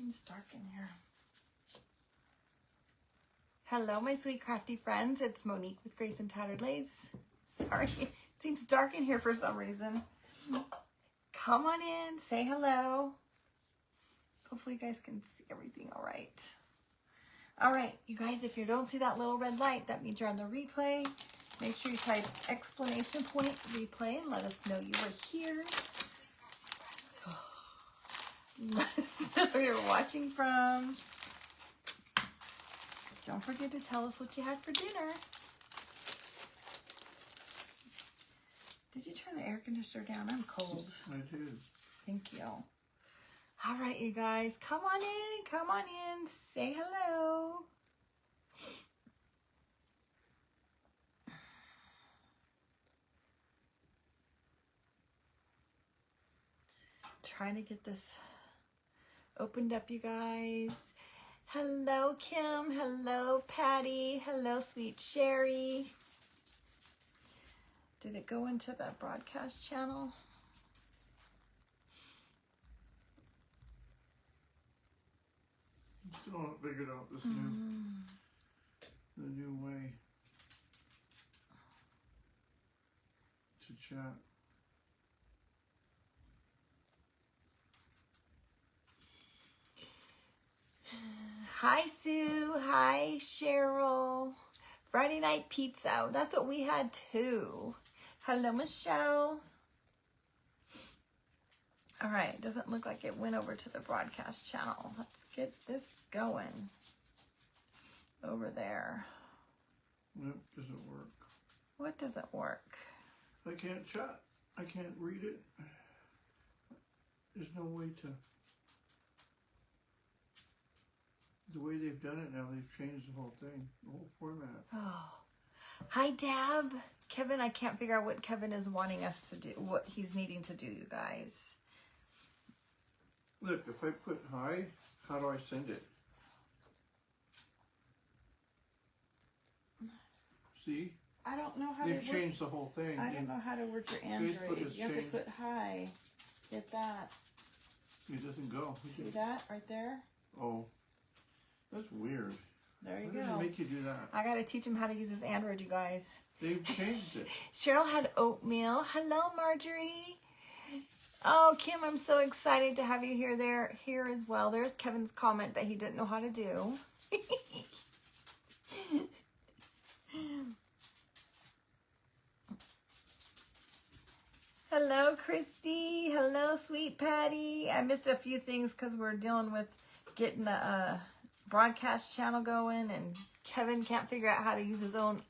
Seems dark in here. Hello, my sweet crafty friends. It's Monique with Grace and Tattered Lace. Sorry, it seems dark in here for some reason. Come on in, say hello. Hopefully you guys can see everything all right. All right, you guys, if you don't see that little red light, that means you're on the replay. Make sure you type exclamation point replay and let us know you were here. Let us know where you're watching from. Don't forget to tell us what you had for dinner. Did you turn the air conditioner down? I'm cold. I did. Thank you. All right, you guys, come on in. Come on in. Say hello. Trying to get this opened up, you guys. Hello, Kim. Hello, Patty. Hello, sweet Sherry. Did it go into the broadcast channel? Still haven't figured out this new way to chat. Hi, Sue. Hi, Cheryl. Friday night pizza. That's what we had too. Hello, Michelle. All right. It doesn't look like it went over to the broadcast channel. Let's get this going over there. Nope, doesn't work. What doesn't work? I can't chat. I can't read it. There's no way to. The way they've done it now, they've changed the whole thing, the whole format. Oh, hi, Deb. Kevin, I can't figure out what Kevin is wanting us to do, what he's needing to do, you guys. Look, if I put hi, how do I send it? See? I don't know how they've changed the whole thing. I don't know how to work your Android. You have to put hi. Get that. It doesn't go. See that right there? Oh. That's weird. There you Why go. does it make you do that? I got to teach him how to use his Android, you guys. They've changed it. Cheryl had oatmeal. Hello, Marjorie. Oh, Kim, I'm so excited to have you here as well. There's Kevin's comment that he didn't know how to do. Hello, Christy. Hello, sweet Patty. I missed a few things because we're dealing with getting the broadcast channel going, and Kevin can't figure out how to use his own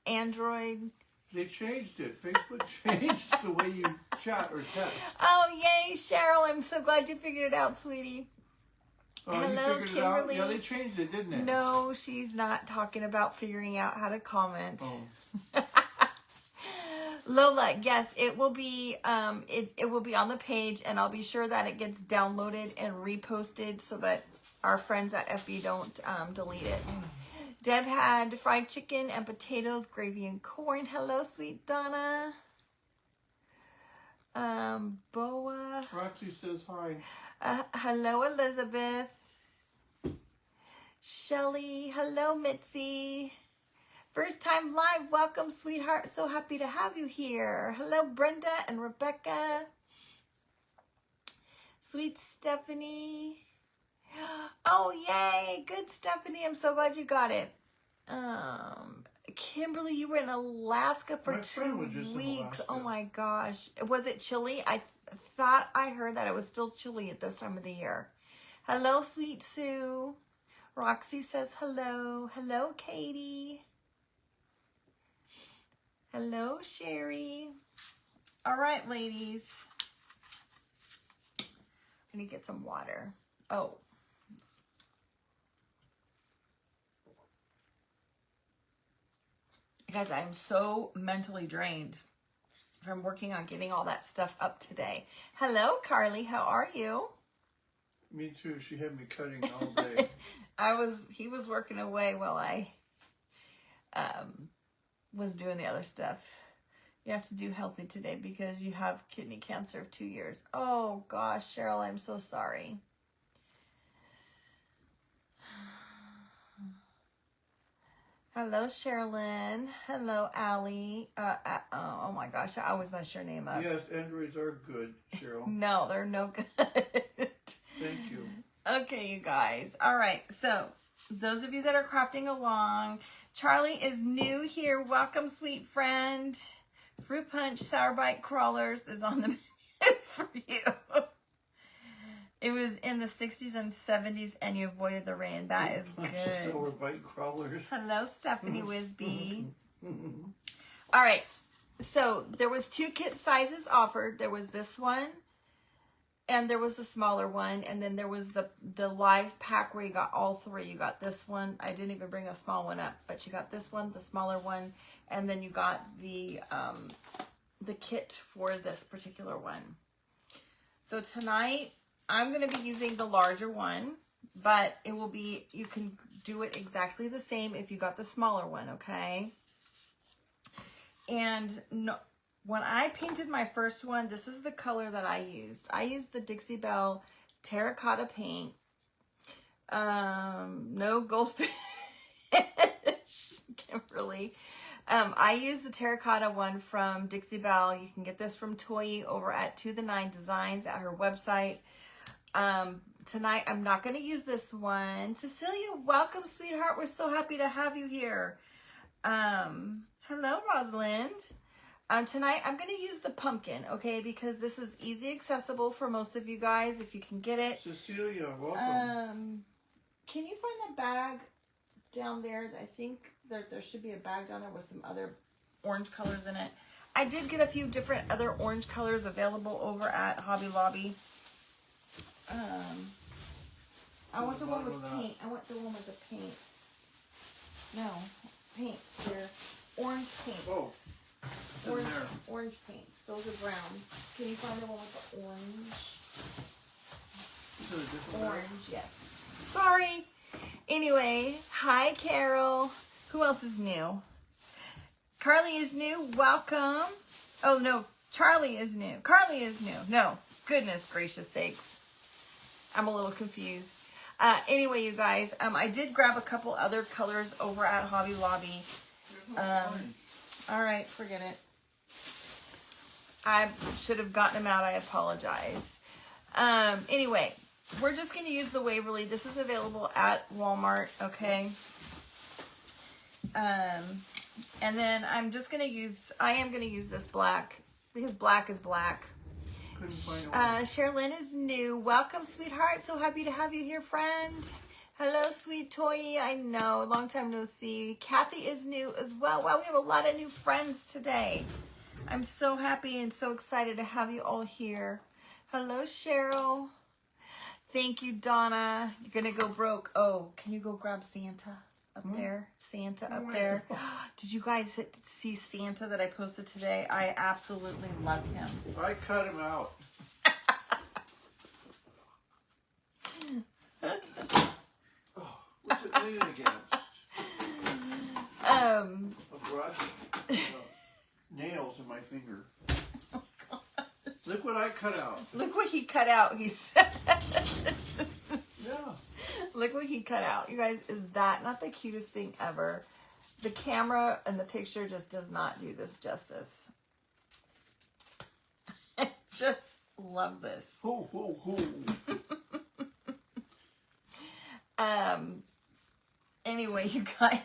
Android. They changed it. Facebook changed the way you chat or text. Oh, yay, Cheryl. I'm so glad you figured it out, sweetie. Oh, hello, you figured Kimberly. it out? Yeah, they changed it, didn't it? No, she's not talking about figuring out how to comment. Oh. Lola, yes, it will be it will be on the page, and I'll be sure that it gets downloaded and reposted so that our friends at FB don't delete it. Deb had fried chicken and potatoes, gravy and corn. Hello, sweet Donna. Boa. Roxy says hi. Hello, Elizabeth. Shelly. Hello, Mitzi. First time live. Welcome, sweetheart. So happy to have you here. Hello, Brenda and Rebecca. Sweet Stephanie. Oh, yay. Good, Stephanie. I'm so glad you got it. Kimberly, you were in Alaska for 2 weeks. Oh, my gosh. Was it chilly? I thought I heard that it was still chilly at this time of the year. Hello, sweet Sue. Roxy says hello. Hello, Katie. Hello, Sherry. All right, ladies. I need to get some water. Oh. Guys, I am so mentally drained from working on getting all that stuff up today. Hello, Carly. How are you? Me too. She had me cutting all day. He was working away while I was doing the other stuff. You have to do healthy today because you have kidney cancer of 2 years. Oh gosh, Cheryl, I'm so sorry. Hello, Sherilyn. Hello, Allie. Oh my gosh, I always mess your name up. Yes, Androids are good, Cheryl. No, they're no good. Thank you. Okay, you guys. All right, so those of you that are crafting along, Charlie is new here. Welcome, sweet friend. Fruit Punch Sour Bite Crawlers is on the menu for you. It was in the 60s and 70s, and you avoided the rain. That is good. Sour Bite Crawlers. Hello, Stephanie Wisby. All right, so there was 2 kit sizes offered. There was this one, and there was a smaller one, and then there was the live pack where you got all 3. You got this one. I didn't even bring a small one up, but you got this one, the smaller one, and then you got the kit for this particular one. So tonight, I'm going to be using the larger one, but it will be, you can do it exactly the same if you got the smaller one, okay? And no, when I painted my first one, this is the color that I used. I used the Dixie Belle terracotta paint. No goldfish, Kimberly. I used the terracotta one from Dixie Belle. You can get this from Toyi over at To The Nine Designs at her website. Tonight, I'm not going to use this one. Cecilia, welcome, sweetheart. We're so happy to have you here. Hello, Rosalind. Tonight, I'm going to use the pumpkin, okay, because this is easy accessible for most of you guys, if you can get it. Cecilia, welcome. Can you find the bag down there? I think there should be a bag down there with some other orange colors in it. I did get a few different other orange colors available over at Hobby Lobby. I want the one with paint. I want the one with the paints. No, paints. They're orange paints. Oh, Orange paints. Those are brown. Can you find the one with the orange? Is there a different bag? Orange, yes. Sorry. Anyway, hi, Carol. Who else is new? Carly is new. Welcome. Oh, no. Charlie is new. Carly is new. No. Goodness gracious sakes. I'm a little confused. Anyway, you guys, I did grab a couple other colors over at Hobby Lobby. All right, forget it. I should have gotten them out. I apologize. Anyway, we're just going to use the Waverly. This is available at Walmart, okay? And then I am going to use this black because black is black. Sherilyn is new. Welcome, sweetheart. So happy to have you here, friend. Hello, sweet Toyi. I know, long time no see. Kathy is new as well. Wow, we have a lot of new friends today. I'm so happy and so excited to have you all here. Hello, Cheryl. Thank you, Donna. You're going to go broke. Oh, can you go grab Santa up there? Santa up there. Did you guys see Santa that I posted today? I absolutely love him. I cut him out. Oh, what's it leaning against? A brush? Nails in my finger. Oh, look what I cut out. Look what he cut out, he said. Yeah. Look what he cut out. You guys, is that not the cutest thing ever? The camera and the picture just does not do this justice. I just love this. Ho, ho, ho. Anyway, you guys.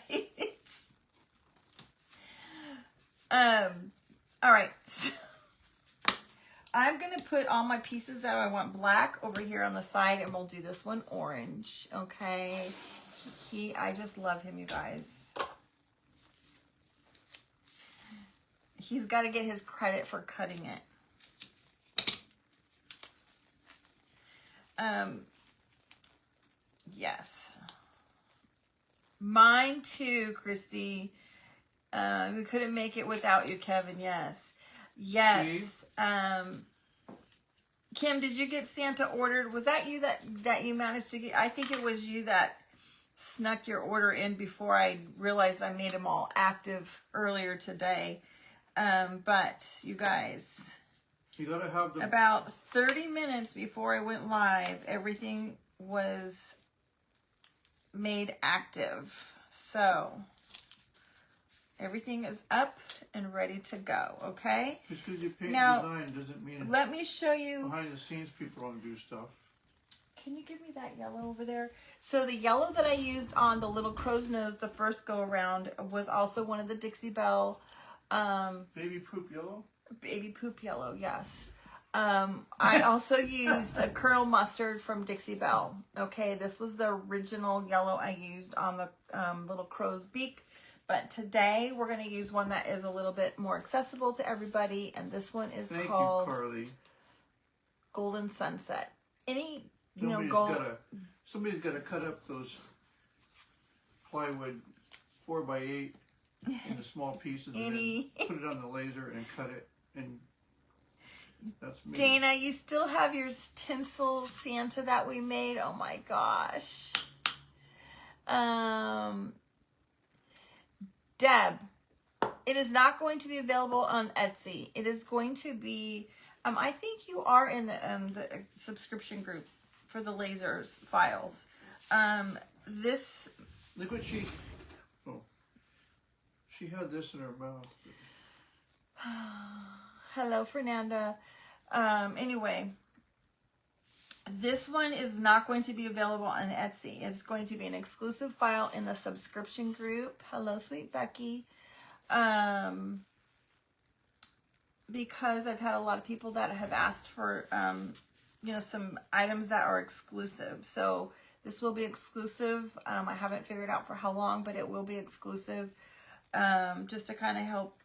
All right. So I'm going to put all my pieces that I want black over here on the side, and we'll do this one orange, okay? I just love him, you guys. He's got to get his credit for cutting it. Yes. Mine too, Christy. We couldn't make it without you, Kevin. Yes. Yes. Kim, did you get Santa ordered? Was that you that you managed to get? I think it was you that snuck your order in before I realized I made them all active earlier today. But you guys, you gotta have the about 30 minutes before I went live, everything was made active. So Everything is up and ready to go, okay? Just because you paint Now, design doesn't mean let me show you. behind the scenes people don't do stuff. Can you give me that yellow over there? So the yellow that I used on the little crow's nose the first go around was also one of the Dixie Belle. Baby poop yellow? Baby poop yellow, yes. I also used a curl mustard from Dixie Belle. Okay, this was the original yellow I used on the little crow's beak. But today we're going to use one that is a little bit more accessible to everybody. And this one is called Carly. Golden Sunset. Any, Somebody's got to cut up those plywood 4x8 into small pieces and then put it on the laser and cut it. And that's me. Dana, you still have your tinsel Santa that we made? Oh my gosh. Deb, it is not going to be available on Etsy. It is going to be, I think you are in the subscription group for the lasers files. Look what she had this in her mouth. Hello, Fernanda. Anyway, this one is not going to be available on Etsy. It's going to be an exclusive file in the subscription group. Hello, sweet Becky. Because I've had a lot of people that have asked for, some items that are exclusive. So this will be exclusive. I haven't figured out for how long, but it will be exclusive. Just to kind of help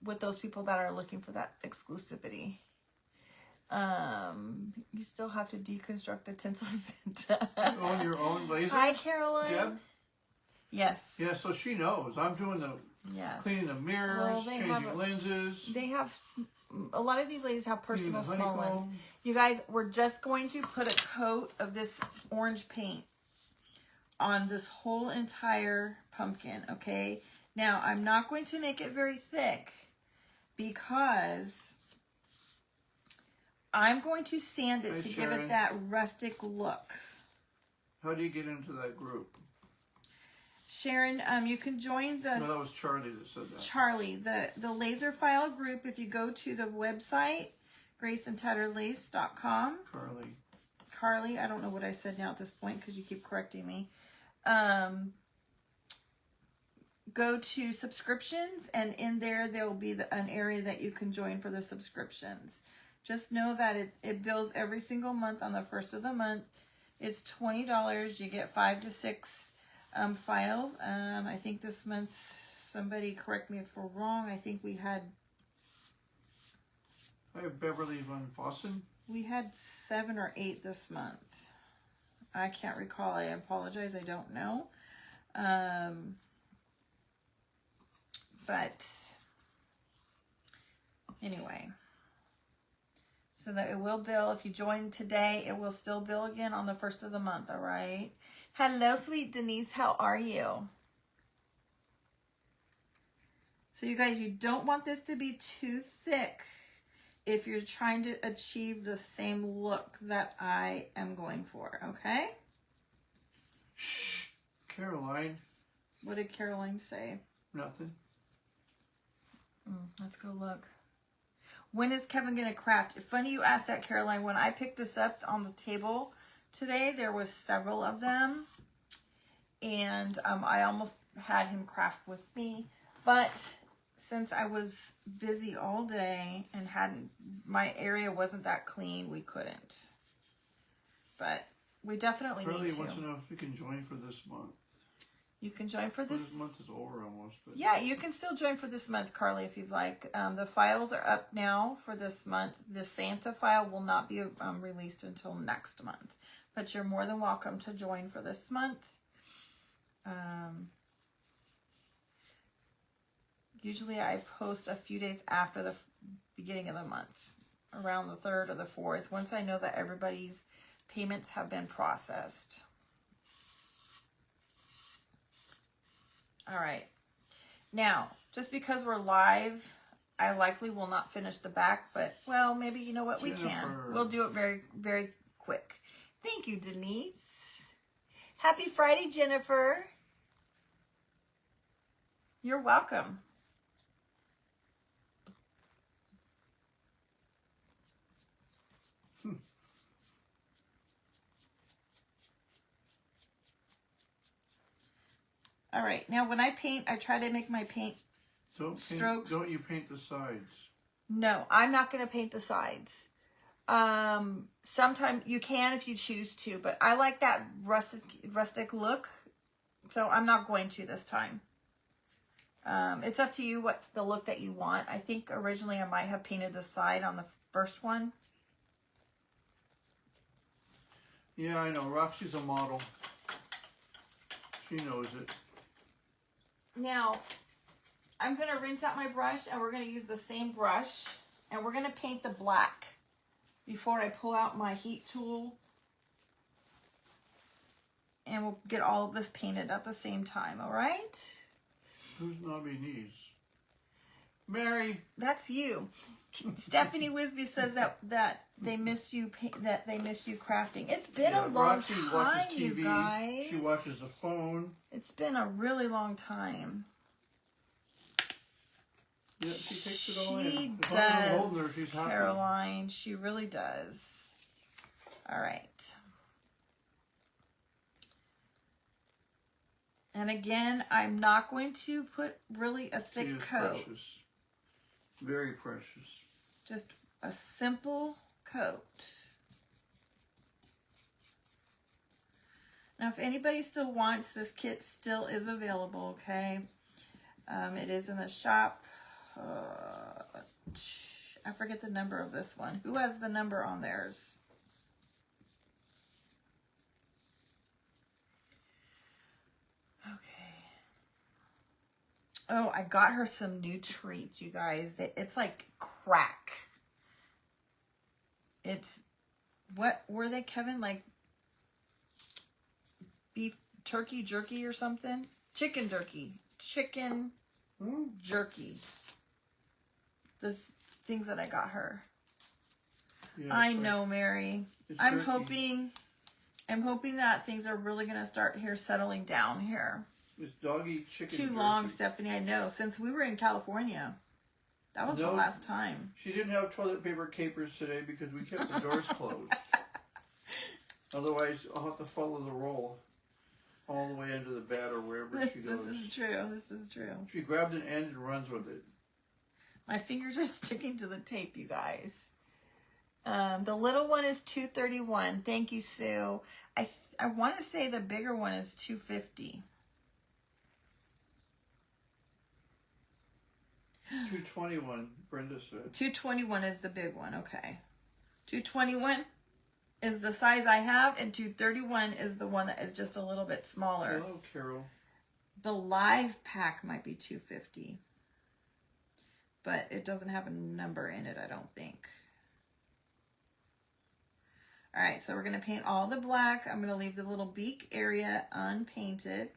with those people that are looking for that exclusivity. You still have to deconstruct the tinsel Santa. On your own laser? Hi, Caroline. Deb? Yes. Yeah, so she knows. I'm doing the cleaning the mirrors, changing lenses. They have, a lot of these ladies have personal small ones. You guys, we're just going to put a coat of this orange paint on this whole entire pumpkin, okay? Now, I'm not going to make it very thick because I'm going to sand it to give it that rustic look. How do you get into that group? Sharon, you can join the... No, that was Charlie that said that. Charlie, the laser file group, if you go to the website, graceentatterlace.com. Carly, I don't know what I said now at this point because you keep correcting me. Go to subscriptions, and in there will be an area that you can join for the subscriptions. Just know that it bills every single month on the first of the month. It's $20. You get 5 to 6 files. I think this month, somebody correct me if we're wrong, I think we had... I have Beverly Van Vossen. We had 7 or 8 this month. I can't recall. I apologize. I don't know. But anyway, so that it will bill. If you join today, it will still bill again on the first of the month. All right. Hello, sweet Denise. How are you? So you guys, you don't want this to be too thick if you're trying to achieve the same look that I am going for. Okay. Shh, Caroline. What did Caroline say? Nothing. Let's go look. When is Kevin going to craft? Funny you asked that, Caroline. When I picked this up on the table today, there was several of them. And I almost had him craft with me. But since I was busy all day and my area wasn't that clean, we couldn't. But we definitely need to. Carly wants to know if we can join for this month. You can join for this. This month is over almost. But... Yeah, you can still join for this month, Carly, if you'd like. The files are up now for this month. The Santa file will not be released until next month. But you're more than welcome to join for this month. Usually I post a few days after the beginning of the month, around the 3rd or the 4th, once I know that everybody's payments have been processed. All right. Now, just because we're live, I likely will not finish the back, but, well, maybe, you know what, we can. We'll do it very, very quick. Thank you, Denise. Happy Friday, Jennifer. You're welcome. All right, now when I paint, I try to make my paint strokes. Don't you paint the sides? No, I'm not going to paint the sides. Sometimes you can if you choose to, but I like that rustic look, so I'm not going to this time. It's up to you what the look that you want. I think originally I might have painted the side on the first one. Yeah, I know. Roxy's a model. She knows it. Now, I'm going to rinse out my brush, and we're going to use the same brush, and we're going to paint the black before I pull out my heat tool. And we'll get all of this painted at the same time, all right? Who's knobby knees? Mary. That's you. Stephanie Wisby says that they miss you crafting. It's been a long Roxy time, watches TV. You guys. She watches the phone. It's been a really long time. Yeah, she takes it all in. She As long as I'm holding her, does, she's happy. Caroline. She really does. All right. And again, I'm not going to put really a thick She is coat. precious. Very precious. Just a simple coat. Now, if anybody still wants, this kit still is available, okay? It is in the shop. I forget the number of this one. Who has the number on theirs? Okay. Oh, I got her some new treats, you guys. It's like crack. It's, what were they, Kevin? Like beef turkey jerky or something? Chicken jerky. Chicken jerky. Those things that I got her. Yeah, I know, Mary. I'm hoping that things are really going to start here settling down here. It's doggy chicken Too jerky. long, Stephanie, I know. Since we were in California. That was the last time. She didn't have toilet paper capers today because we kept the doors closed. Otherwise, I'll have to follow the roll all the way into the bed or wherever she goes. This is true. This is true. She grabbed an end and runs with it. My fingers are sticking to the tape, you guys. The little one is $2.31. Thank you, Sue. I want to say the bigger one is $2.50. $2.21, Brenda said. $2.21 is the big one. Okay. $2.21 is the size I have, and $2.31 is the one that is just a little bit smaller. Hello, Carol. The live pack might be $2.50, but it doesn't have a number in it, I don't think. All right, so we're going to paint all the black. I'm going to leave the little beak area unpainted.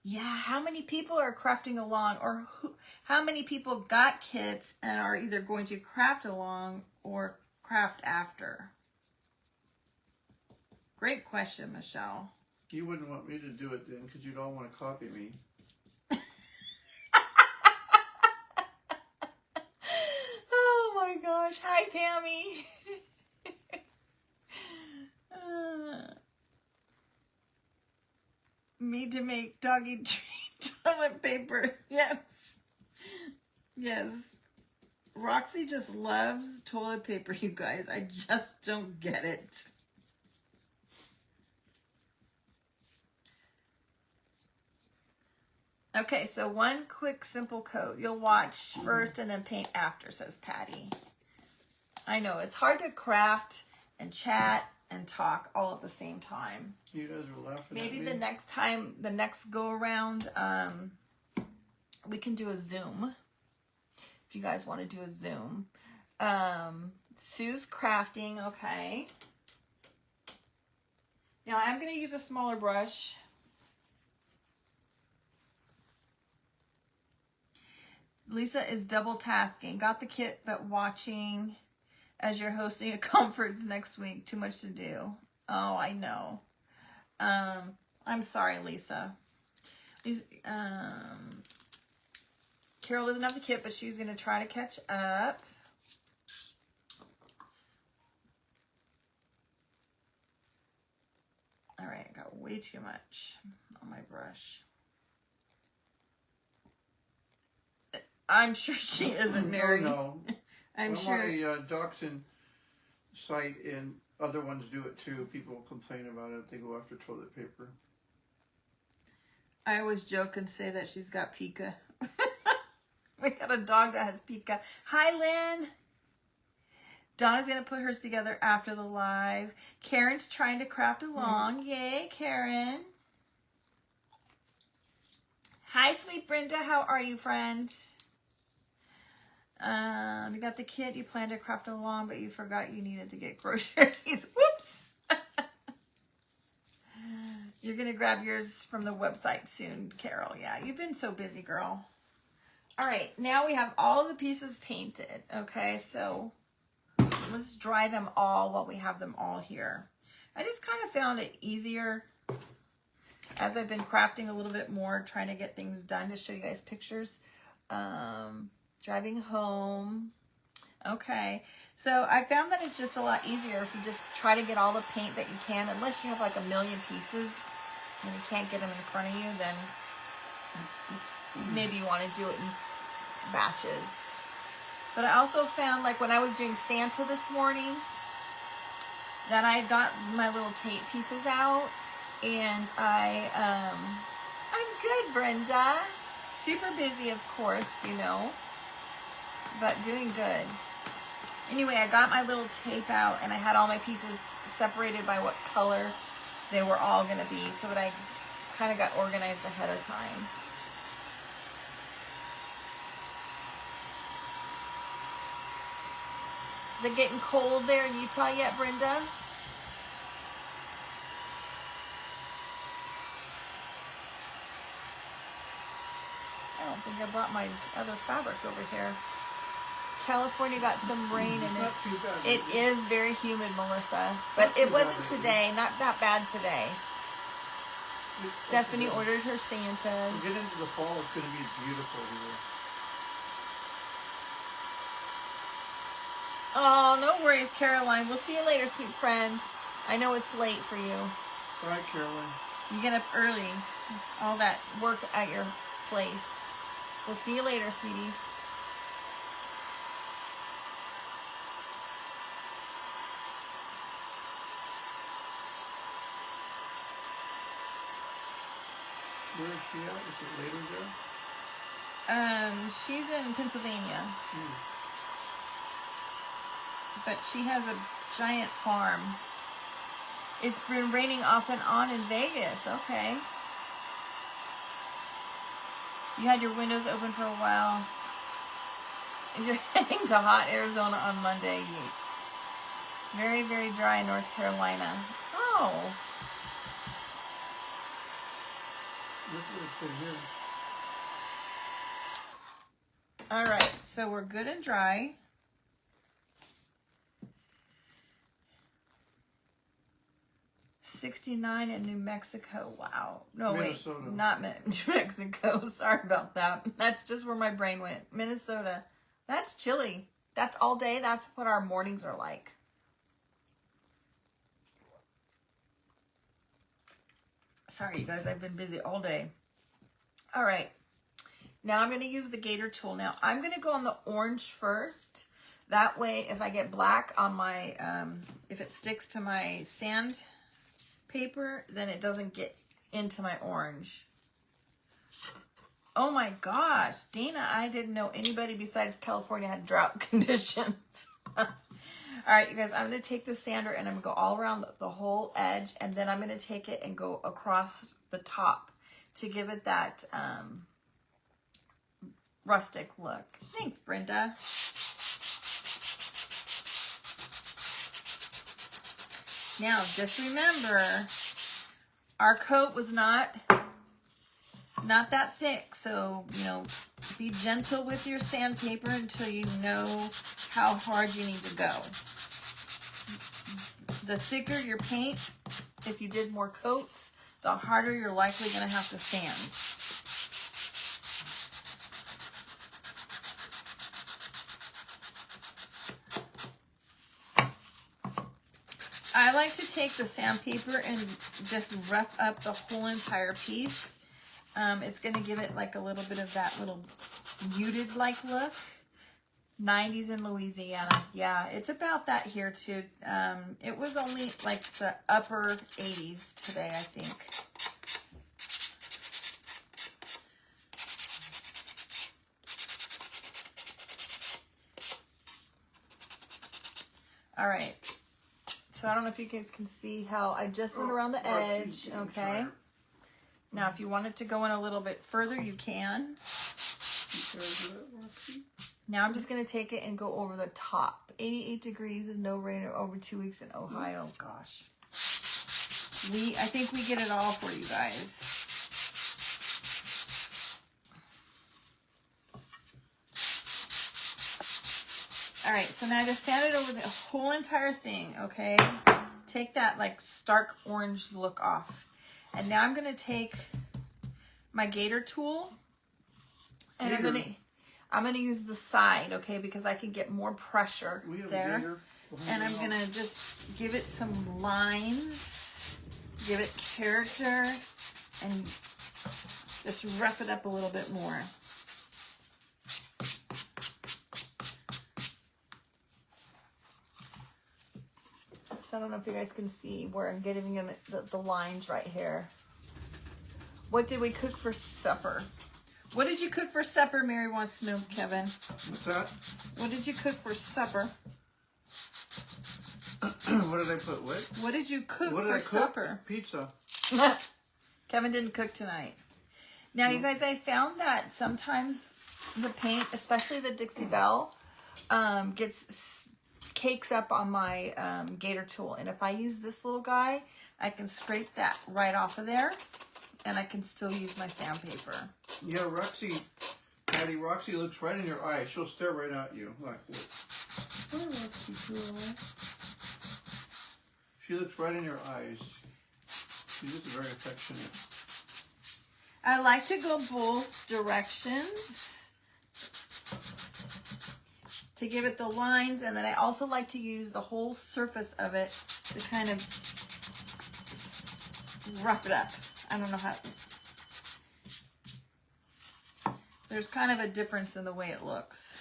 Yeah, how many people are crafting along, or how many people got kits and are either going to craft along or craft after? Great question, Michelle. You wouldn't want me to do it then because you'd all want to copy me. Oh my gosh. Hi, Tammy. Me to make doggy treat toilet paper. Yes. Yes. Roxy just loves toilet paper, you guys. I just don't get it. Okay, so one quick simple coat. You'll watch first and then paint after, says Patty. I know, it's hard to craft and chat and talk all at the same time. You guys are laughing Maybe at me. the next time, the next go around, we can do a Zoom. If you guys want to do a Zoom. Sue's crafting, okay. Now I'm going to use a smaller brush. Lisa is double tasking. Got the kit, but watching as you're hosting a conference next week. Too much to do. Oh, I know. I'm sorry, Lisa. Carol doesn't have the kit, but she's going to try to catch up. All right, I got way too much on my brush. I'm sure she isn't, Mary. Oh, no. I'm on sure. my Dachshund site, and other ones do it too. People complain about it if they go after toilet paper. I always joke and say that she's got pica. We got a dog that has pica. Hi, Lynn. Donna's going to put hers together after the live. Karen's trying to craft along. Yay, Karen. Hi, sweet Brenda. How are you, friend? You got the kit. You planned to craft along, but you forgot you needed to get groceries. Whoops. You're going to grab yours from the website soon, Carol. Yeah, you've been so busy, girl. All right, now we have all the pieces painted. Okay, so let's dry them all while we have them all here. I just kind of found it easier as I've been crafting a little bit more, trying to get things done, to show you guys pictures. Driving home. Okay, so I found that it's just a lot easier if you just try to get all the paint that you can, unless you have like a million pieces and you can't get them in front of you, then maybe you want to do it in batches. But I also found, like when I was doing Santa this morning, that I got my little tape pieces out, and I'm good, Brenda. Super busy, of course, you know, but doing good. Anyway, I got my little tape out, and I had all my pieces separated by what color they were all going to be, so that I kind of got organized ahead of time. Is it getting cold there in Utah yet, Brenda? I don't think I brought my other fabric over here. California got some rain in it. It is very humid, Melissa. But it wasn't today. Not that bad today. Stephanie ordered her Santas. We'll get into the fall. It's going to be beautiful here. Oh, no worries, Caroline. We'll see you later, sweet friend. I know it's late for you. All right, Caroline. You get up early. All that work at your place. We'll see you later, sweetie. Where is she at? Is it later there? She's in Pennsylvania. But she has a giant farm. It's been raining off and on in Vegas. Okay. You had your windows open for a while. And you're heading to hot Arizona on Monday. Yates. Very, very dry in North Carolina. Oh. This is what it's been here. All right. So we're good and dry. 69 in New Mexico. Wow. No, Minnesota. Wait. Not New Mexico. Sorry about that. That's just where my brain went. Minnesota. That's chilly. That's all day. That's what our mornings are like. Sorry, you guys. I've been busy all day. All right. Now I'm going to use the gator tool. Now I'm going to go on the orange first. That way, if I get black on my, if it sticks to my sand paper, then it doesn't get into my orange. Oh my gosh, Dana, I didn't know anybody besides California had drought conditions. All right, you guys, I'm going to take the sander and I'm going to go all around the whole edge, and then I'm going to take it and go across the top to give it that rustic look. Thanks, Brenda. Now, just remember, our coat was not not that thick. So, you know, be gentle with your sandpaper until you know how hard you need to go. The thicker your paint, if you did more coats, the harder you're likely going to have to sand. I like to take the sandpaper and just rough up the whole entire piece. It's going to give it like a little bit of that little muted like look. 90s in Louisiana. Yeah, it's about that here too. It was only like the upper 80s today, I think. All right. So I don't know if you guys can see how I just went around the edge. Okay. Now, if you wanted to go in a little bit further, you can. Now I'm just going to take it and go over the top. 88 degrees and no rain over 2 weeks in Ohio. Gosh. I think we get it all for you guys. All right, so now I just sand it over the whole entire thing, okay? Take that like stark orange look off. And now I'm going to take my gator tool and I'm going to use the side, okay, because I can get more pressure there. And I'm going to just give it some lines, give it character, and just rough it up a little bit more. So I don't know if you guys can see where I'm giving them the lines right here. What did we cook for supper? What did you cook for supper, Mary wants to know, Kevin? What's that? What did you cook for supper? What did I put? What did you cook for supper? Pizza. Kevin didn't cook tonight. Now, you guys, I found that sometimes the paint, especially the Dixie Belle, cakes up on my gator tool. And if I use this little guy, I can scrape that right off of there. And I can still use my sandpaper. Yeah, Patty, Roxy looks right in your eyes. She'll stare right at you. Like, she looks right in your eyes. She's just very affectionate. I like to go both directions to give it the lines, and then I also like to use the whole surface of it to kind of rough it up. I don't know how. There's kind of a difference in the way it looks.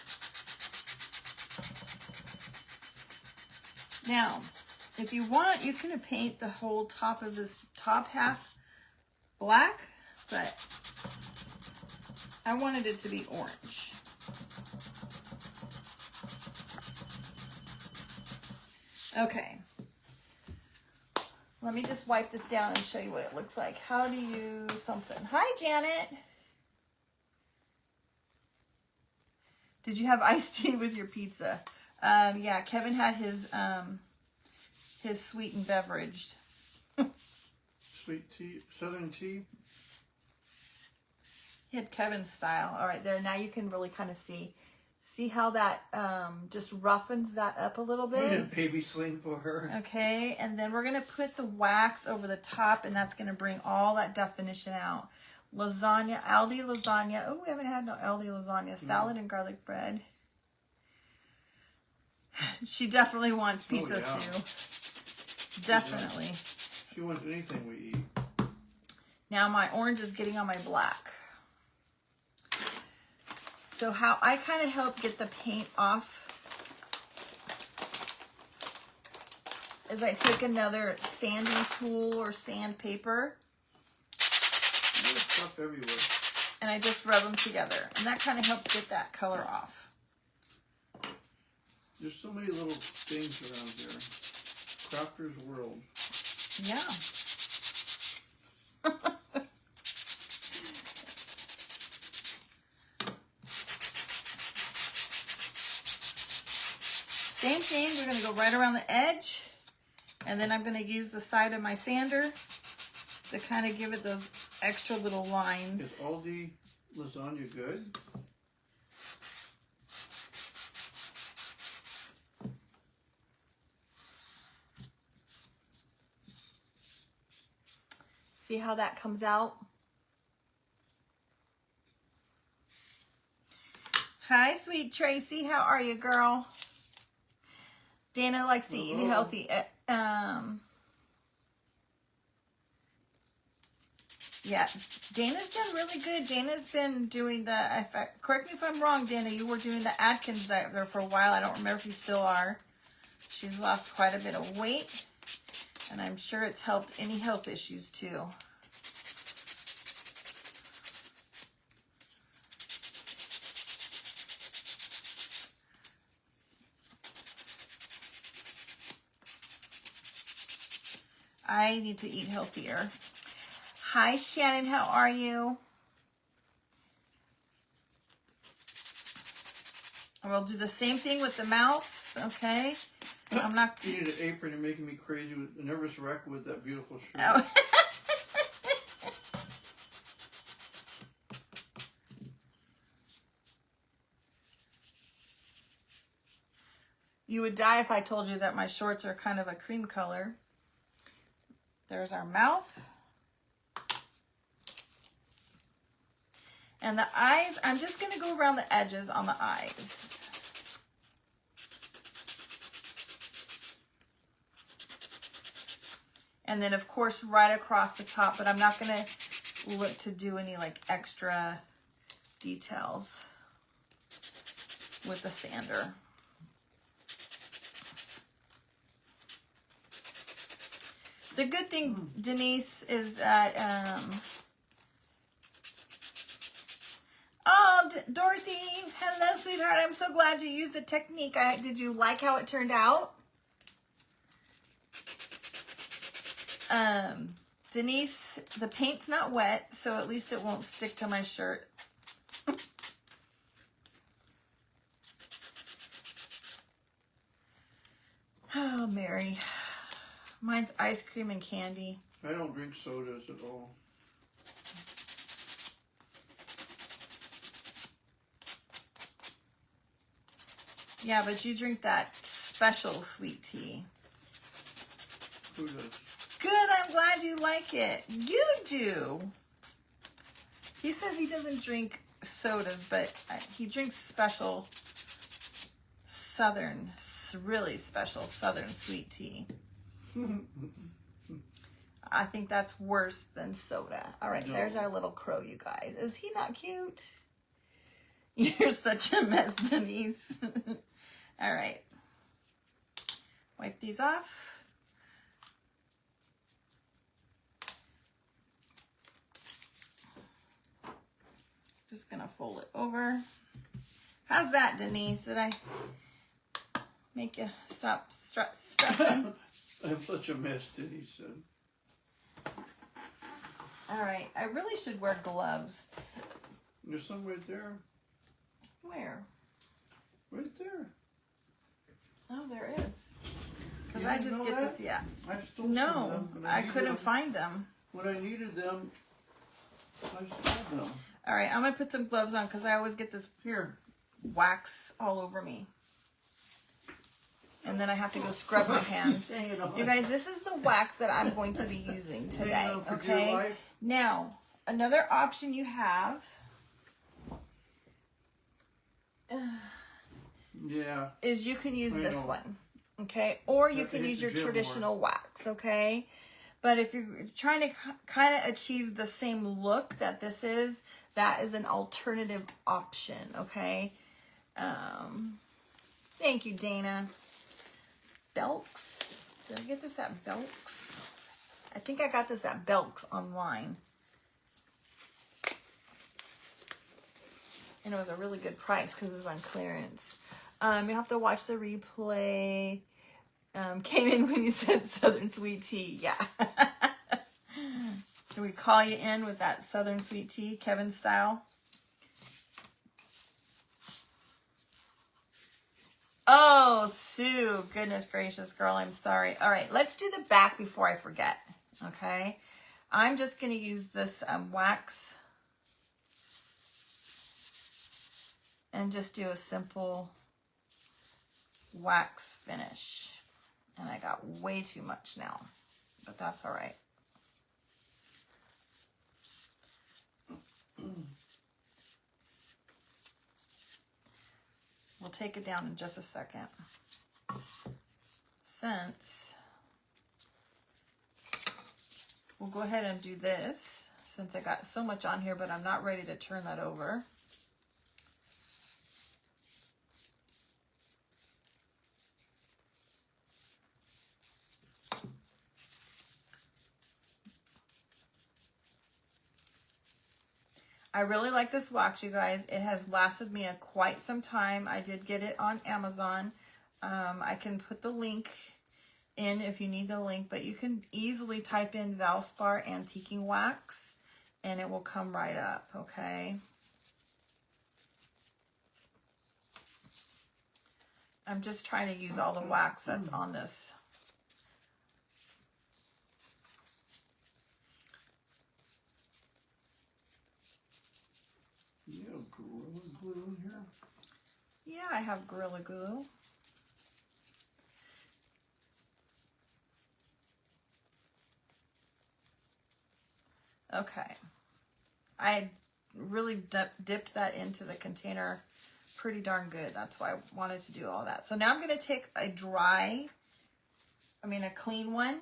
Now, if you want, you can paint the whole top of this top half black, but I wanted it to be orange. Okay. Let me just wipe this down and show you what it looks like. How do you something? Hi, Janet. Did you have iced tea with your pizza? Yeah, Kevin had his sweetened beverage. Sweet tea, southern tea. He had Kevin's style. All right, there. Now you can really kind of see how that just roughens that up a little bit. We did a baby sling for her. Okay, and then we're going to put the wax over the top, and that's going to bring all that definition out. Lasagna, Aldi lasagna. Oh, we haven't had no Aldi lasagna. Salad and garlic bread. She definitely wants pizza stew. Definitely. She wants anything we eat. Now my orange is getting on my black. So how I kind of help get the paint off is I take another sanding tool or sandpaper. Stuff everywhere. And I just rub them together. And that kind of helps get that color off. There's so many little things around here. Crafter's world. Yeah. Same thing, we're going to go right around the edge, and then I'm going to use the side of my sander to kind of give it those extra little lines. Is Aldi lasagna good? See how that comes out? Hi, sweet Tracy. How are you, girl? Dana likes to eat healthy. Yeah, Dana's done really good. Dana's been doing the, correct me if I'm wrong, Dana, you were doing the Atkins diet there for a while. I don't remember if you still are. She's lost quite a bit of weight, and I'm sure it's helped any health issues too. I need to eat healthier. Hi, Shannon. How are you? We'll do the same thing with the mouth, okay? I'm not... You need an apron. You're making me crazy with a nervous wreck with that beautiful shirt. Oh. You would die if I told you that my shorts are kind of a cream color. There's our mouth. And the eyes, I'm just going to go around the edges on the eyes. And then, of course, right across the top, but I'm not going to look to do any, like, extra details with the sander. The good thing, Denise, is that, oh, Dorothy, hello, sweetheart. I'm so glad you used the technique. Did you like how it turned out? Denise, the paint's not wet, so at least it won't stick to my shirt. Oh, Mary. Mine's ice cream and candy. I don't drink sodas at all. Yeah, but you drink that special sweet tea. Who does? Good, I'm glad you like it. You do. He says he doesn't drink sodas, but he drinks special southern, really special southern sweet tea. I think that's worse than soda. All right, there's our little crow, you guys. Is he not cute? You're such a mess, Denise. All right. Wipe these off. Just gonna fold it over. How's that, Denise? Did I make you stop stressing? I'm such a mess, Denise said. All right, I really should wear gloves. There's some right there. Where? Right there. Oh, there is. Because I just get this, yeah. I stole No, some of them, I couldn't find them. When I needed them, I stole them. All right, I'm going to put some gloves on because I always get this Here. wax all over me. And then I have to go scrub my hands. You guys, this is the wax that I'm going to be using today, okay? Now, another option you have is you can use this one, okay? Or you can use your traditional wax, okay? But if you're trying to kind of achieve the same look that this is, that is an alternative option, okay? Thank you, Dana. Belk's. Did I get this at Belk's? I think I got this at Belk's online. And it was a really good price because it was on clearance. You have to watch the replay. Came in when you said Southern Sweet Tea. Yeah. Can we call you in with that Southern Sweet Tea, Kevin style? Oh, Sue. Goodness gracious, girl. I'm sorry. All right, let's do the back before I forget. Okay. I'm just going to use this wax and just do a simple wax finish. And I got way too much now, but that's all right. We'll take it down in just a second. We'll go ahead and do this since I got so much on here, but I'm not ready to turn that over. I really like this wax, you guys. It has lasted me quite some time. I did get it on Amazon. I can put the link in if you need the link, but you can easily type in Valspar Antiquing Wax and it will come right up, okay? I'm just trying to use all the wax that's on this. You have Gorilla Glue in here? Yeah, I have Gorilla Glue. Okay. I really dipped that into the container pretty darn good. That's why I wanted to do all that. So now I'm going to take a clean one.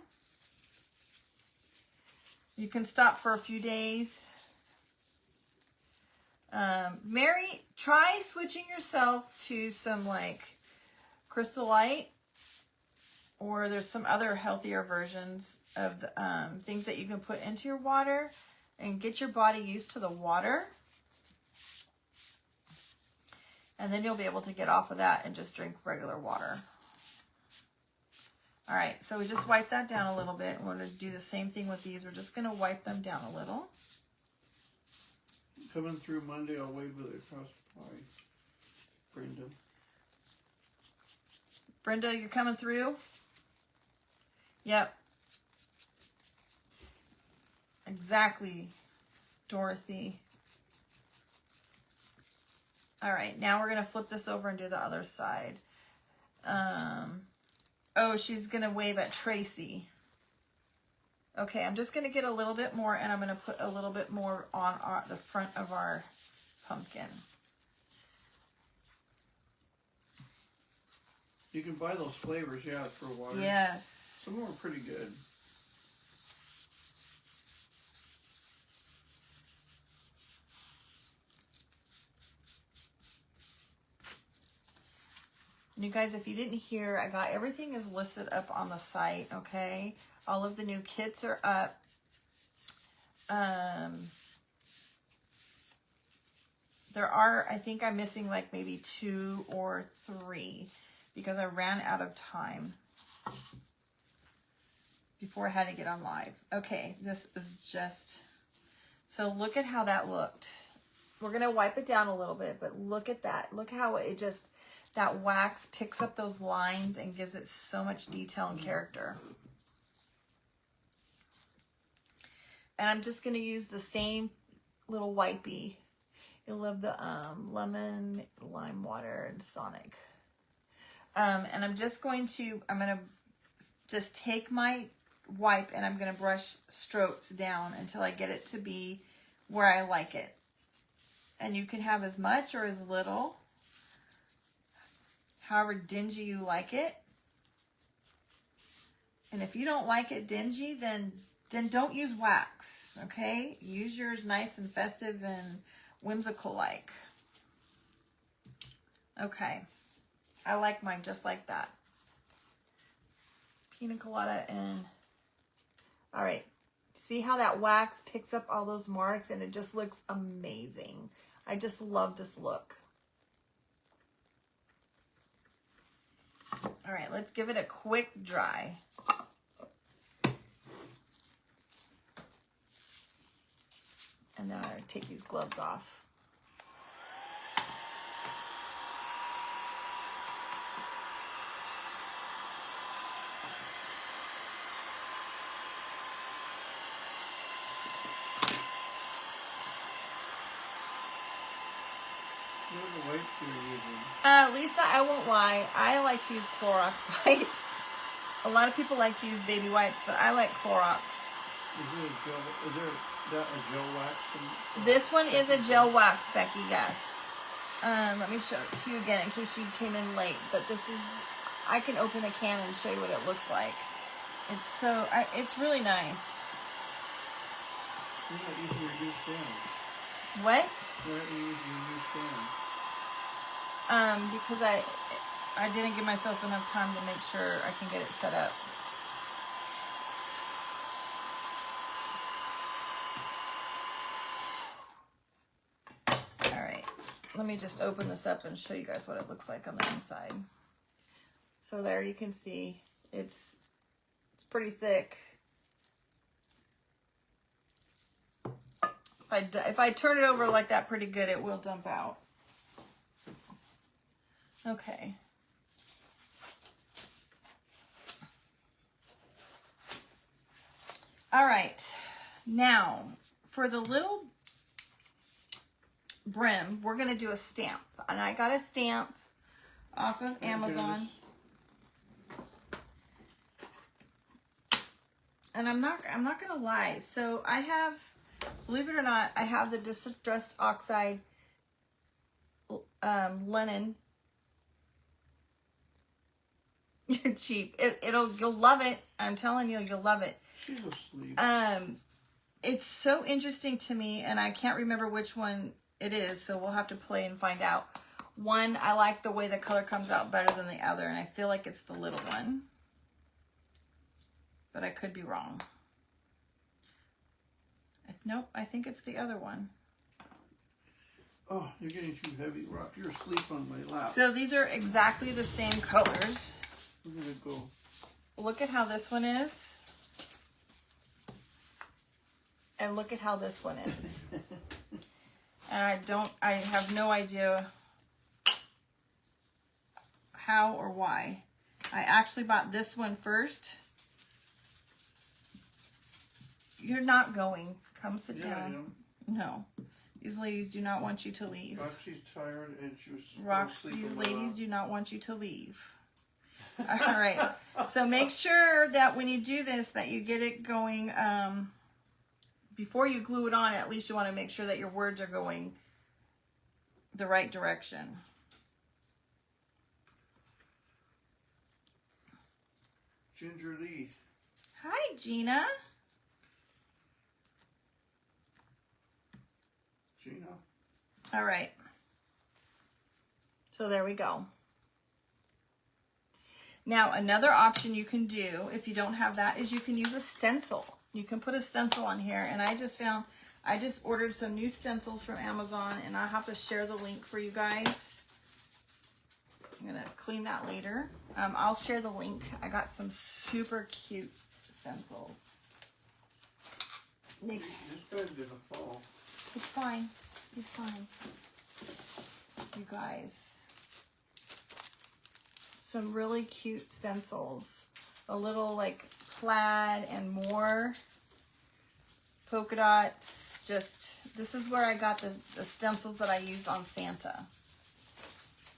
You can stop for a few days. Mary, try switching yourself to some like Crystal Light, or there's some other healthier versions of the things that you can put into your water and get your body used to the water. And then you'll be able to get off of that and just drink regular water. All right, so we just wipe that down a little bit. We're going to do the same thing with these. We're just going to wipe them down a little. Coming through Monday, I'll wave it across by Brenda. Brenda, you're coming through? Yep. Exactly, Dorothy. All right, now we're going to flip this over and do the other side. Oh, she's going to wave at Tracy. Okay, I'm just going to get a little bit more, and I'm going to put a little bit more on the front of our pumpkin. You can buy those flavors, yeah, for water. Yes. Some of them are pretty good. You guys, if you didn't hear, I got everything is listed up on the site, okay? All of the new kits are up. There are, I think I'm missing like maybe 2 or 3 because I ran out of time before I had to get on live. Okay, this is just, so look at how that looked. We're going to wipe it down a little bit, but look at that. Look how it just, that wax picks up those lines and gives it so much detail and character. And I'm just going to use the same little wipey. You'll love the lemon, lime water, and Sonic. And I'm going to just take my wipe and I'm going to brush strokes down until I get it to be where I like it. And you can have as much or as little, however dingy you like it. And if you don't like it dingy, then don't use wax, okay? Use yours nice and festive and whimsical like. Okay. I like mine just like that. Pina colada and... All right. See how that wax picks up all those marks and it just looks amazing. I just love this look. All right, let's give it a quick dry. And then I'm going to take these gloves off. What are the wipes you're using? Lisa, I won't lie. I like to use Clorox wipes. A lot of people like to use baby wipes, but I like Clorox. Is there a gel wax? This one is a gel wax, Becky, yes. Let me show it to you again in case you came in late. But this is, I can open the can and show you what it looks like. It's really nice. You're not using your new stand. What? Why aren't you using your new stand? Because I didn't give myself enough time to make sure I can get it set up. All right, let me just open this up and show you guys what it looks like on the inside. So there you can see it's pretty thick. If I turn it over like that pretty good, it will dump out. Okay. All right. Now, for the little brim, we're going to do a stamp. And I got a stamp off of Amazon. And I'm not going to lie. So I have, believe it or not, I have the Distressed Oxide linen. You're cheap. You'll love it. I'm telling you, you'll love it. She's asleep. It's so interesting to me, and I can't remember which one it is, so we'll have to play and find out. One, I like the way the color comes out better than the other, and I feel like it's the little one. But I could be wrong. Nope, I think it's the other one. Oh, you're getting too heavy, Rock. You're asleep on my lap. So these are exactly the same colors. I'm gonna go. Look at how this one is. And look at how this one is. And I have no idea how or why. I actually bought this one first. You're not going. Come sit down. I am. No. These ladies do not want you to leave. Roxy's tired and she was These ladies do not want you to leave. All right. So make sure that when you do this, that you get it going, before you glue it on, at least you want to make sure that your words are going the right direction. Ginger Lee. Hi, Gina. Gina. All right. So there we go. Now, another option you can do, if you don't have that, is you can use a stencil. You can put a stencil on here, and I just ordered some new stencils from Amazon, and I'll have to share the link for you guys. I'm going to clean that later. I'll share the link. I got some super cute stencils. This guy's gonna fall. It's fine. He's fine. You guys. Some really cute stencils. A little like plaid and more polka dots. Just, this is where I got the stencils that I used on Santa.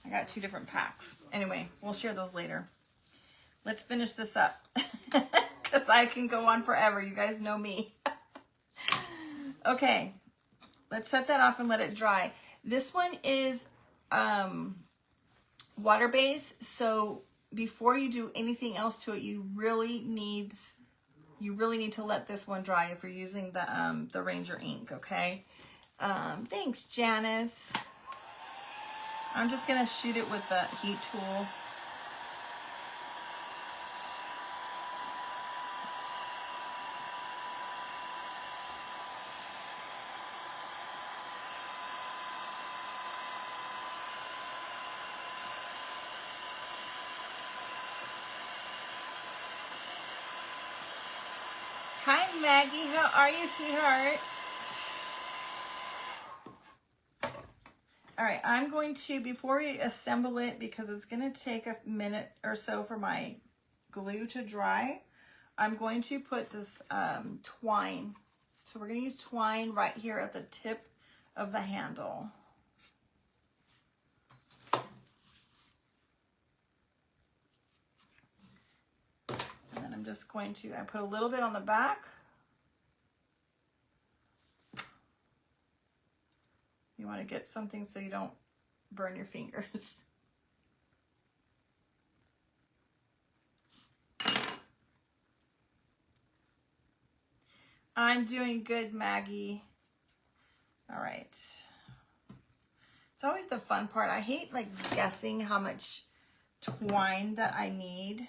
I got 2 different packs. Anyway, we'll share those later. Let's finish this up. Because I can go on forever. You guys know me. Okay. Let's set that off and let it dry. This one is water-based, so before you do anything else to it, you really need to let this one dry if you're using the Ranger ink, okay? Thanks, Janice. I'm just gonna shoot it with the heat tool. Hi, Maggie. How are you, sweetheart? All right, I'm going to, before we assemble it, because it's going to take a minute or so for my glue to dry, I'm going to put this twine. So we're going to use twine right here at the tip of the handle. just going to, I put a little bit on the back. You want to get something so you don't burn your fingers. I'm doing good, Maggie. All right. It's always the fun part. I hate like guessing how much twine that I need.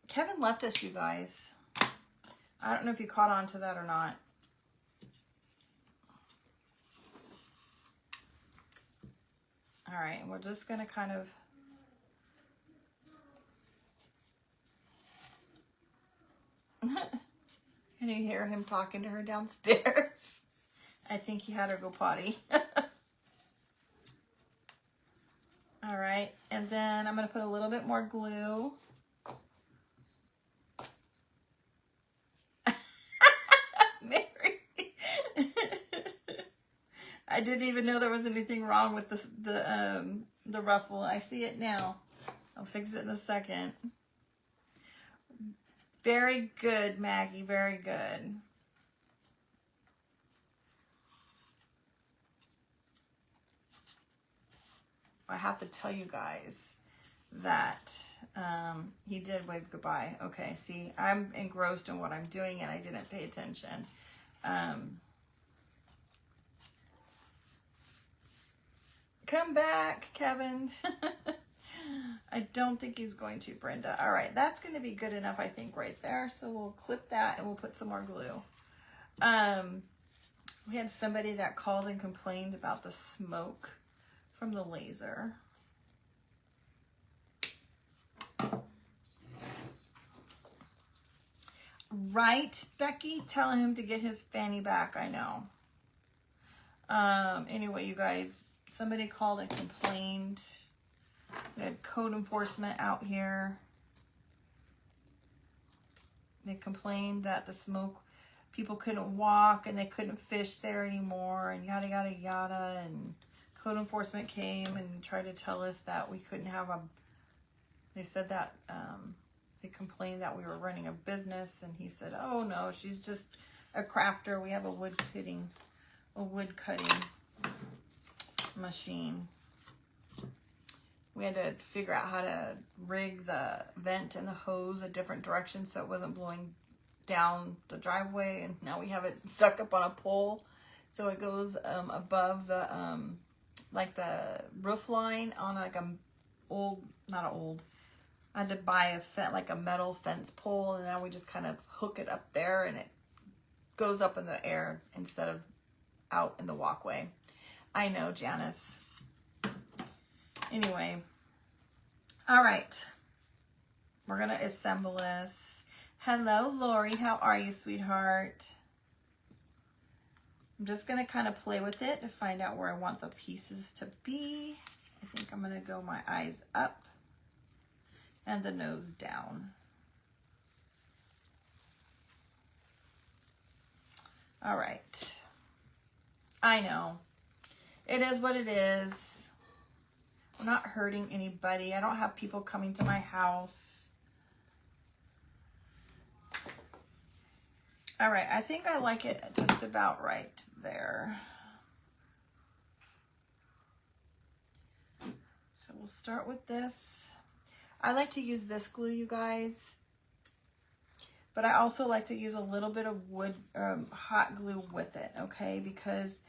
Kevin left us, you guys. I don't know if you caught on to that or not. All right, we're just gonna kind of can you hear him talking to her downstairs? I think he had her go potty. All right, and then I'm gonna put a little bit more glue. Mary. I didn't even know there was anything wrong with the ruffle. I see it now. I'll fix it in a second. Very good, Maggie. Very good. I have to tell you guys that he did wave goodbye. Okay, see, I'm engrossed in what I'm doing and I didn't pay attention. Come back, Kevin. I don't think he's going to, Brenda. All right, that's going to be good enough, I think, right there. So we'll clip that and we'll put some more glue. We had somebody that called and complained about the smoke from the laser. Right, Becky? Tell him to get his fanny back. I know. Anyway, you guys, somebody called and complained. We had code enforcement out here. They complained that the smoke, people couldn't walk and they couldn't fish there anymore and yada, yada, yada. And code enforcement came and tried to tell us that we couldn't have a, they said that, they complained that we were running a business, and he said, oh no, she's just a crafter. We have a wood cutting machine. We had to figure out how to rig the vent and the hose a different direction so it wasn't blowing down the driveway, and now we have it stuck up on a pole so it goes above the like the roof line on like a old, not an old, I had to buy like a metal fence pole, and now we just kind of hook it up there and it goes up in the air instead of out in the walkway. I know, Janice. Anyway, all right. We're going to assemble this. Hello, Lori. How are you, sweetheart? I'm just going to kind of play with it to find out where I want the pieces to be. I think I'm going to go my eyes up and the nose down. All right. I know. It is what it is. I'm not hurting anybody. I don't have people coming to my house. All right. I think I like it just about right there. So we'll start with this. I like to use this glue, you guys, but I also like to use a little bit of wood, hot glue with it, okay? Because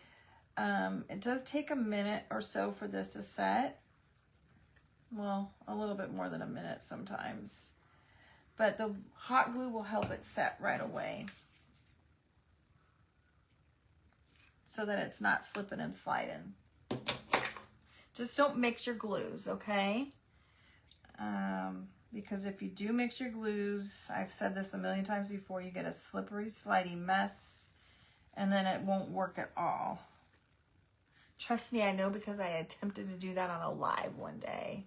it does take a minute or so for this to set. Well, a little bit more than a minute sometimes. But the hot glue will help it set right away so that it's not slipping and sliding. Just don't mix your glues, okay? Because if you do mix your glues, I've said this a million times before, you get a slippery, slidey mess, and then it won't work at all. Trust me, I know, because I attempted to do that on a live one day.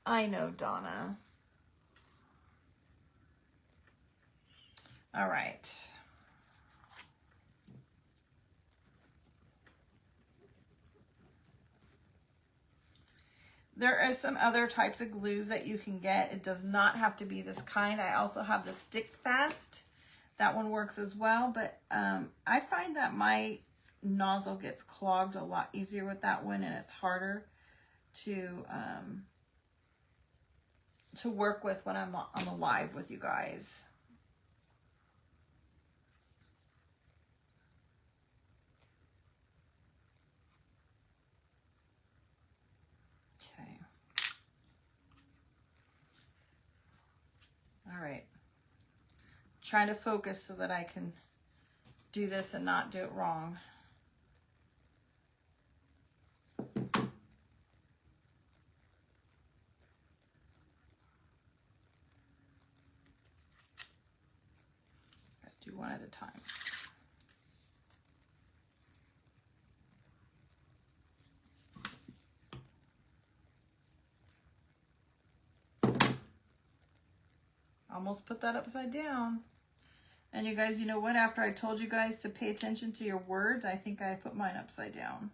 I know, Donna. All right. There are some other types of glues that you can get. It does not have to be this kind. I also have the Stick Fast. That one works as well, but I find that my nozzle gets clogged a lot easier with that one, and it's harder to work with when I'm live with you guys. Okay. All right. Trying to focus so that I can do this and not do it wrong. Do one at a time. Almost put that upside down. And you guys, you know what? After I told you guys to pay attention to your words, I think I put mine upside down.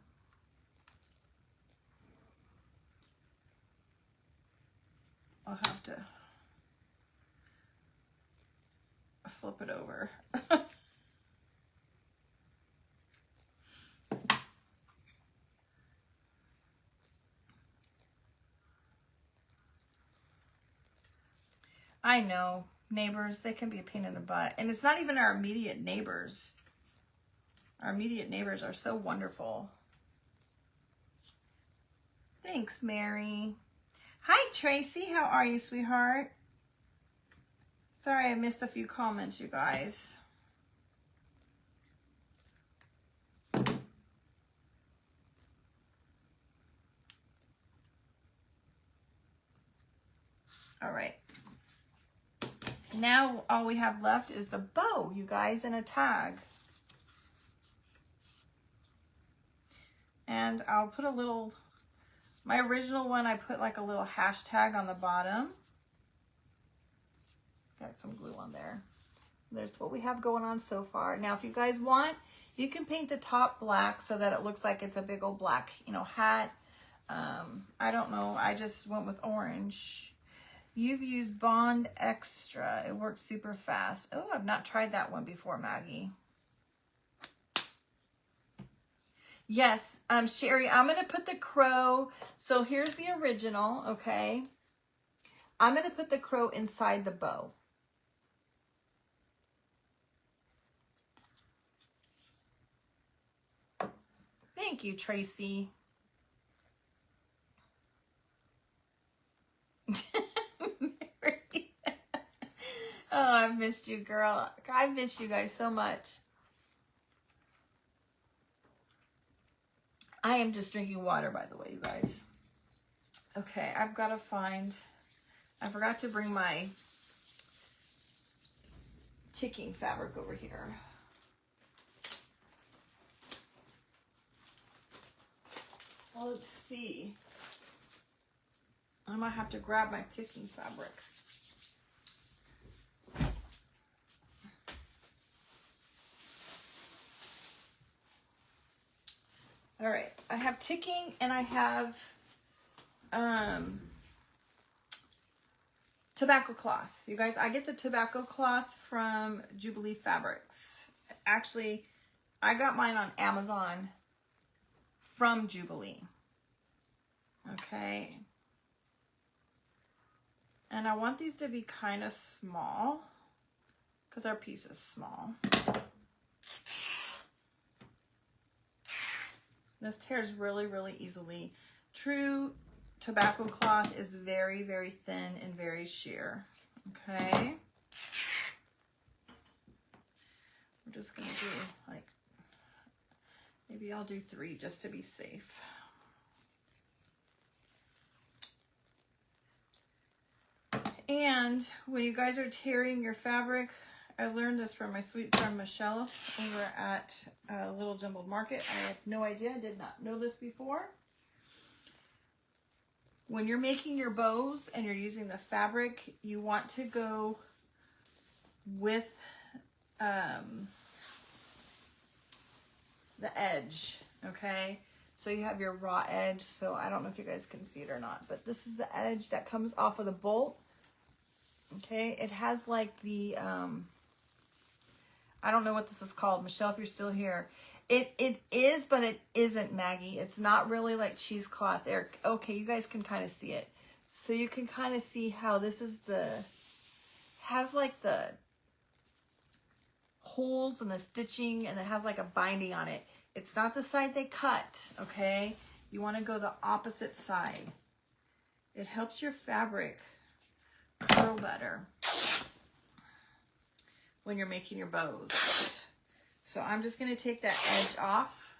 I'll have to flip it over. I know, neighbors, they can be a pain in the butt. And it's not even our immediate neighbors. Our immediate neighbors are so wonderful. Thanks, Mary. Hi, Tracy. How are you, sweetheart? Sorry I missed a few comments, you guys. All right. Now all we have left is the bow, you guys, and a tag. And I'll put a little, my original one, I put like a little hashtag on the bottom. Got some glue on there. There's what we have going on so far. Now, if you guys want, you can paint the top black so that it looks like it's a big old black, you know, hat. I don't know. I just went with orange. You've used Bond Extra. It works super fast. Oh, I've not tried that one before, Maggie. Yes, Sherry, I'm going to put the crow. So here's the original, okay? I'm going to put the crow inside the bow. Thank you, Tracy. Oh, I missed you, girl. I missed you guys so much. I am just drinking water, by the way, you guys. Okay, I've got to find... I forgot to bring my ticking fabric over here. Well, let's see. I might have to grab my ticking fabric. All right, I have ticking and I have tobacco cloth. You guys, I get the tobacco cloth from Jubilee Fabrics. Actually, I got mine on Amazon from Jubilee. Okay. And I want these to be kind of small because our piece is small. This tears really, really easily. True tobacco cloth is very, very thin and very sheer. Okay. We're just going to do like, maybe I'll do 3 just to be safe. And when you guys are tearing your fabric, I learned this from my sweet friend Michelle over at Little Jumbled Market. I had no idea. I did not know this before. When you're making your bows and you're using the fabric, you want to go with the edge, okay? So you have your raw edge. So I don't know if you guys can see it or not, but this is the edge that comes off of the bolt. Okay, it has like the, I don't know what this is called. Michelle, if you're still here. It is, but it isn't, Maggie. It's not really like cheesecloth. There. Okay, you guys can kind of see it. So you can kind of see how this is has like the holes and the stitching, and it has like a binding on it. It's not the side they cut, okay? You want to go the opposite side. It helps your fabric curl better when you're making your bows. So I'm just going to take that edge off.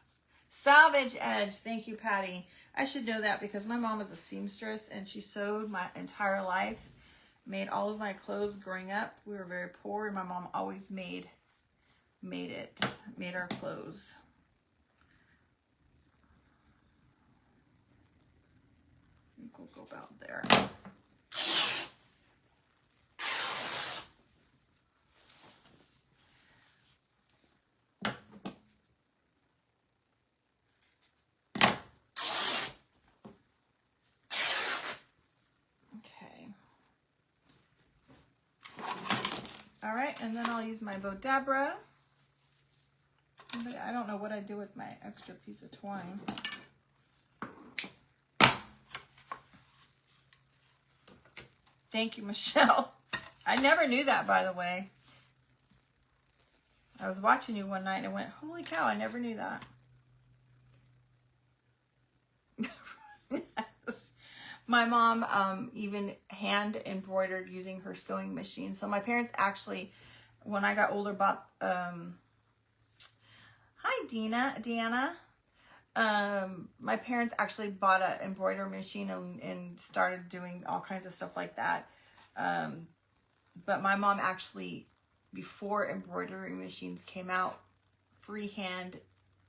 Salvage edge. Thank you, Patty. I should know that because my mom was a seamstress and she sewed my entire life. Made all of my clothes growing up. We were very poor and my mom always made our clothes. I think we'll go about there. All right, and then I'll use my Bodabra. I don't know what I do with my extra piece of twine. Thank you, Michelle. I never knew that, by the way. I was watching you one night and I went, holy cow, I never knew that. Yes. My mom even hand embroidered using her sewing machine. So my parents actually, when I got older, bought, hi Deanna. My parents actually bought an embroidery machine and started doing all kinds of stuff like that. But my mom actually, before embroidery machines came out, freehand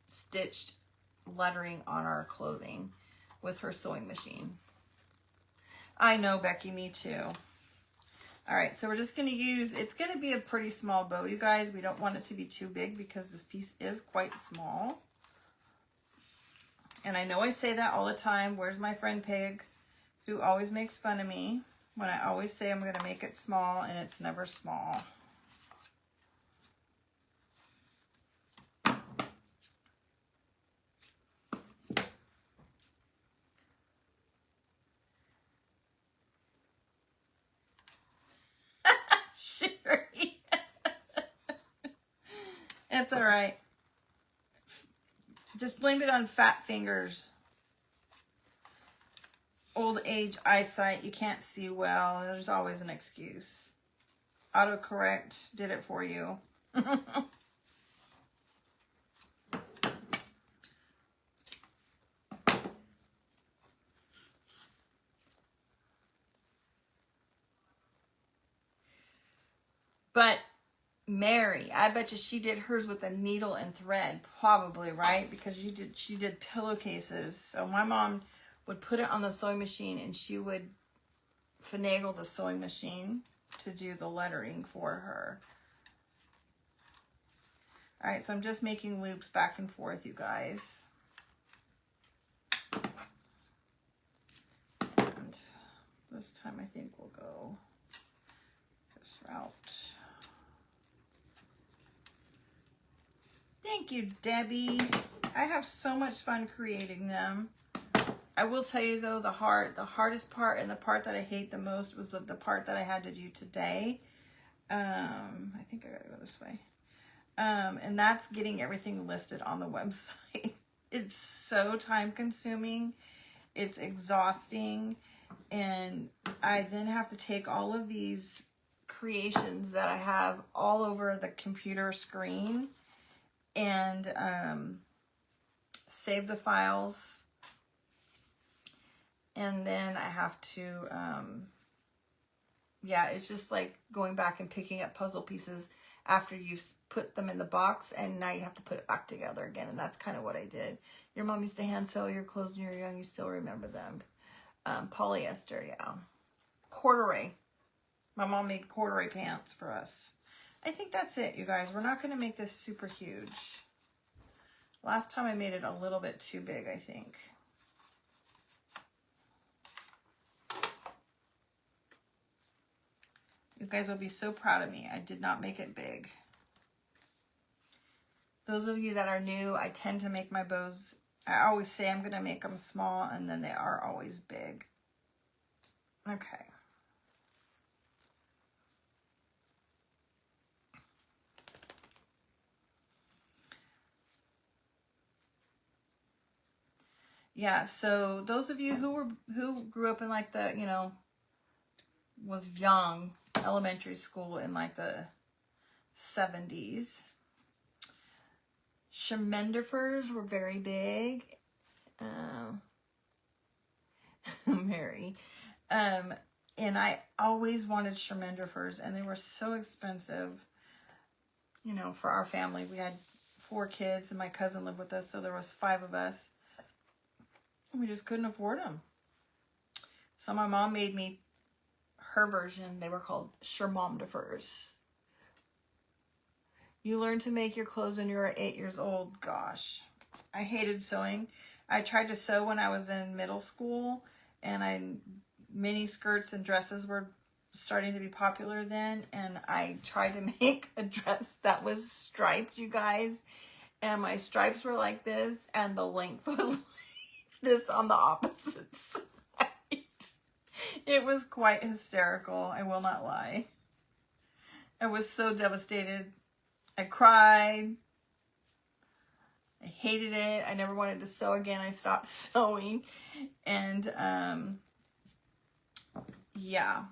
stitched lettering on our clothing with her sewing machine. I know, Becky, me too. All right, so we're just going to use, it's going to be a pretty small bow, you guys. We don't want it to be too big because this piece is quite small. And I know I say that all the time. Where's my friend Pig, who always makes fun of me when I always say I'm going to make it small, and it's never small. Sherry. It's all right. Just blame it on fat fingers. Old age eyesight. You can't see well. There's always an excuse. Autocorrect did it for you. But Mary, I bet you she did hers with a needle and thread, probably, right? Because she did pillowcases. So my mom would put it on the sewing machine and she would finagle the sewing machine to do the lettering for her. All right, so I'm just making loops back and forth, you guys. And this time I think we'll go this route. Thank you, Debbie. I have so much fun creating them. I will tell you though, the hardest part and the part that I hate the most was the part that I had to do today. I think I gotta go this way. And that's getting everything listed on the website. It's so time consuming. It's exhausting. And I then have to take all of these creations that I have all over the computer screen and save the files, and then I have to yeah, it's just like going back and picking up puzzle pieces after you've put them in the box, and now you have to put it back together again. And that's kind of what I did. Your mom used to hand sew your clothes when you were young. You still remember them. Polyester, yeah. Corduroy. My mom made corduroy pants for us. I think that's it, you guys. We're not going to make this super huge. Last time I made it a little bit too big, I think. You guys will be so proud of me. I did not make it big. Those of you that are new, I tend to make my bows, I always say I'm going to make them small, and then they are always big. Okay. Yeah, so those of you who grew up in like the, you know, was young, elementary school in like the 70s. Schmendorfers were very big. Mary. And I always wanted Schmendorfers, and they were so expensive. You know, for our family, we had 4 kids, and my cousin lived with us, so there was 5 of us. We just couldn't afford them. So my mom made me her version. They were called Shermomdifers. You learn to make your clothes when you were 8 years old. Gosh, I hated sewing. I tried to sew when I was in middle school, and mini skirts and dresses were starting to be popular then, and I tried to make a dress that was striped, you guys, and my stripes were like this, and the length was like this on the opposite side. It was quite hysterical, I will not lie. I was so devastated. I cried. I hated it. I never wanted to sew again. I stopped sewing. And yeah,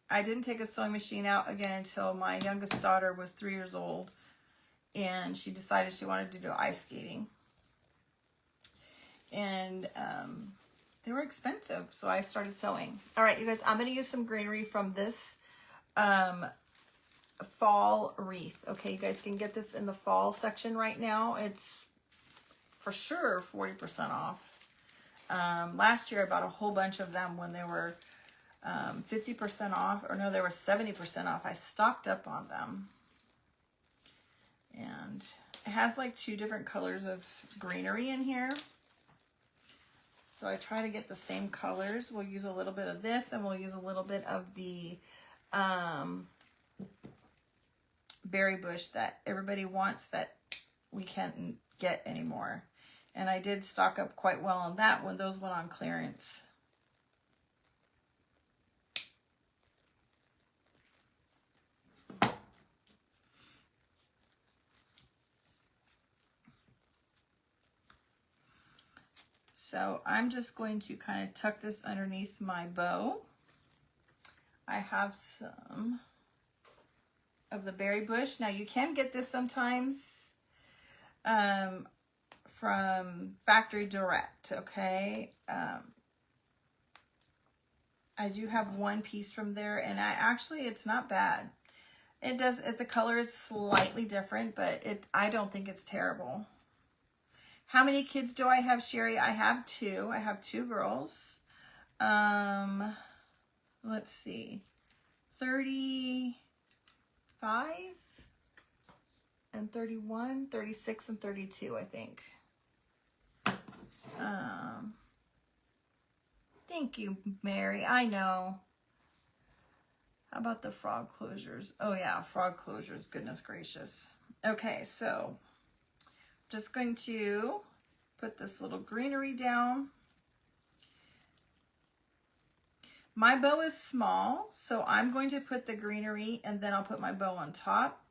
I didn't take a sewing machine out again until my youngest daughter was 3 years old, and she decided she wanted to do ice skating. And they were expensive, so I started sewing. All right, you guys, I'm going to use some greenery from this fall wreath. Okay, you guys can get this in the fall section right now. It's for sure 40% off. Last year I bought a whole bunch of them when they were 50% off, or no, they were 70% off. I stocked up on them. And it has like 2 different colors of greenery in here. So I try to get the same colors. We'll use a little bit of this, and we'll use a little bit of the berry bush that everybody wants that we can't get anymore. And I did stock up quite well on that when those went on clearance. So I'm just going to kind of tuck this underneath my bow. I have some of the berry bush. Now you can get this sometimes from Factory Direct, okay? I do have one piece from there, and it's not bad. The color is slightly different, but I don't think it's terrible. How many kids do I have, Sherry? I have 2. I have 2 girls. Let's see. 35 and 31, 36 and 32, I think. Thank you, Mary. I know. How about the frog closures? Oh yeah, frog closures. Goodness gracious. Okay, so just going to put this little greenery down. My bow is small, so I'm going to put the greenery and then I'll put my bow on top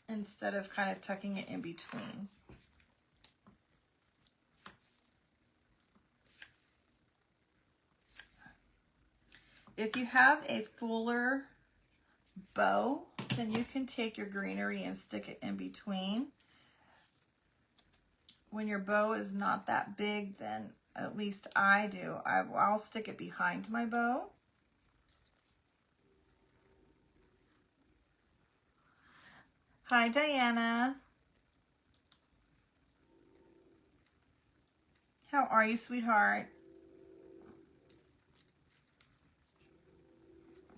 instead of kind of tucking it in between. If you have a fuller bow, then you can take your greenery and stick it in between. When your bow is not that big, then at least I do. I'll stick it behind my bow. Hi, Diana. How are you, sweetheart?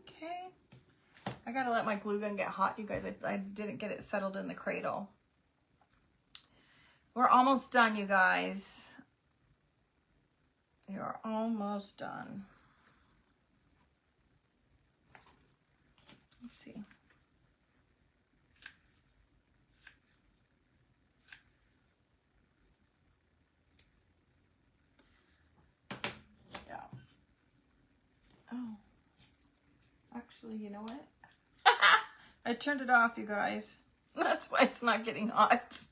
Okay. I gotta let my glue gun get hot, you guys. I didn't get it settled in the cradle. We're almost done, you guys. We are almost done. Let's see. Yeah. Oh. Actually, you know what? I turned it off, you guys. That's why it's not getting hot.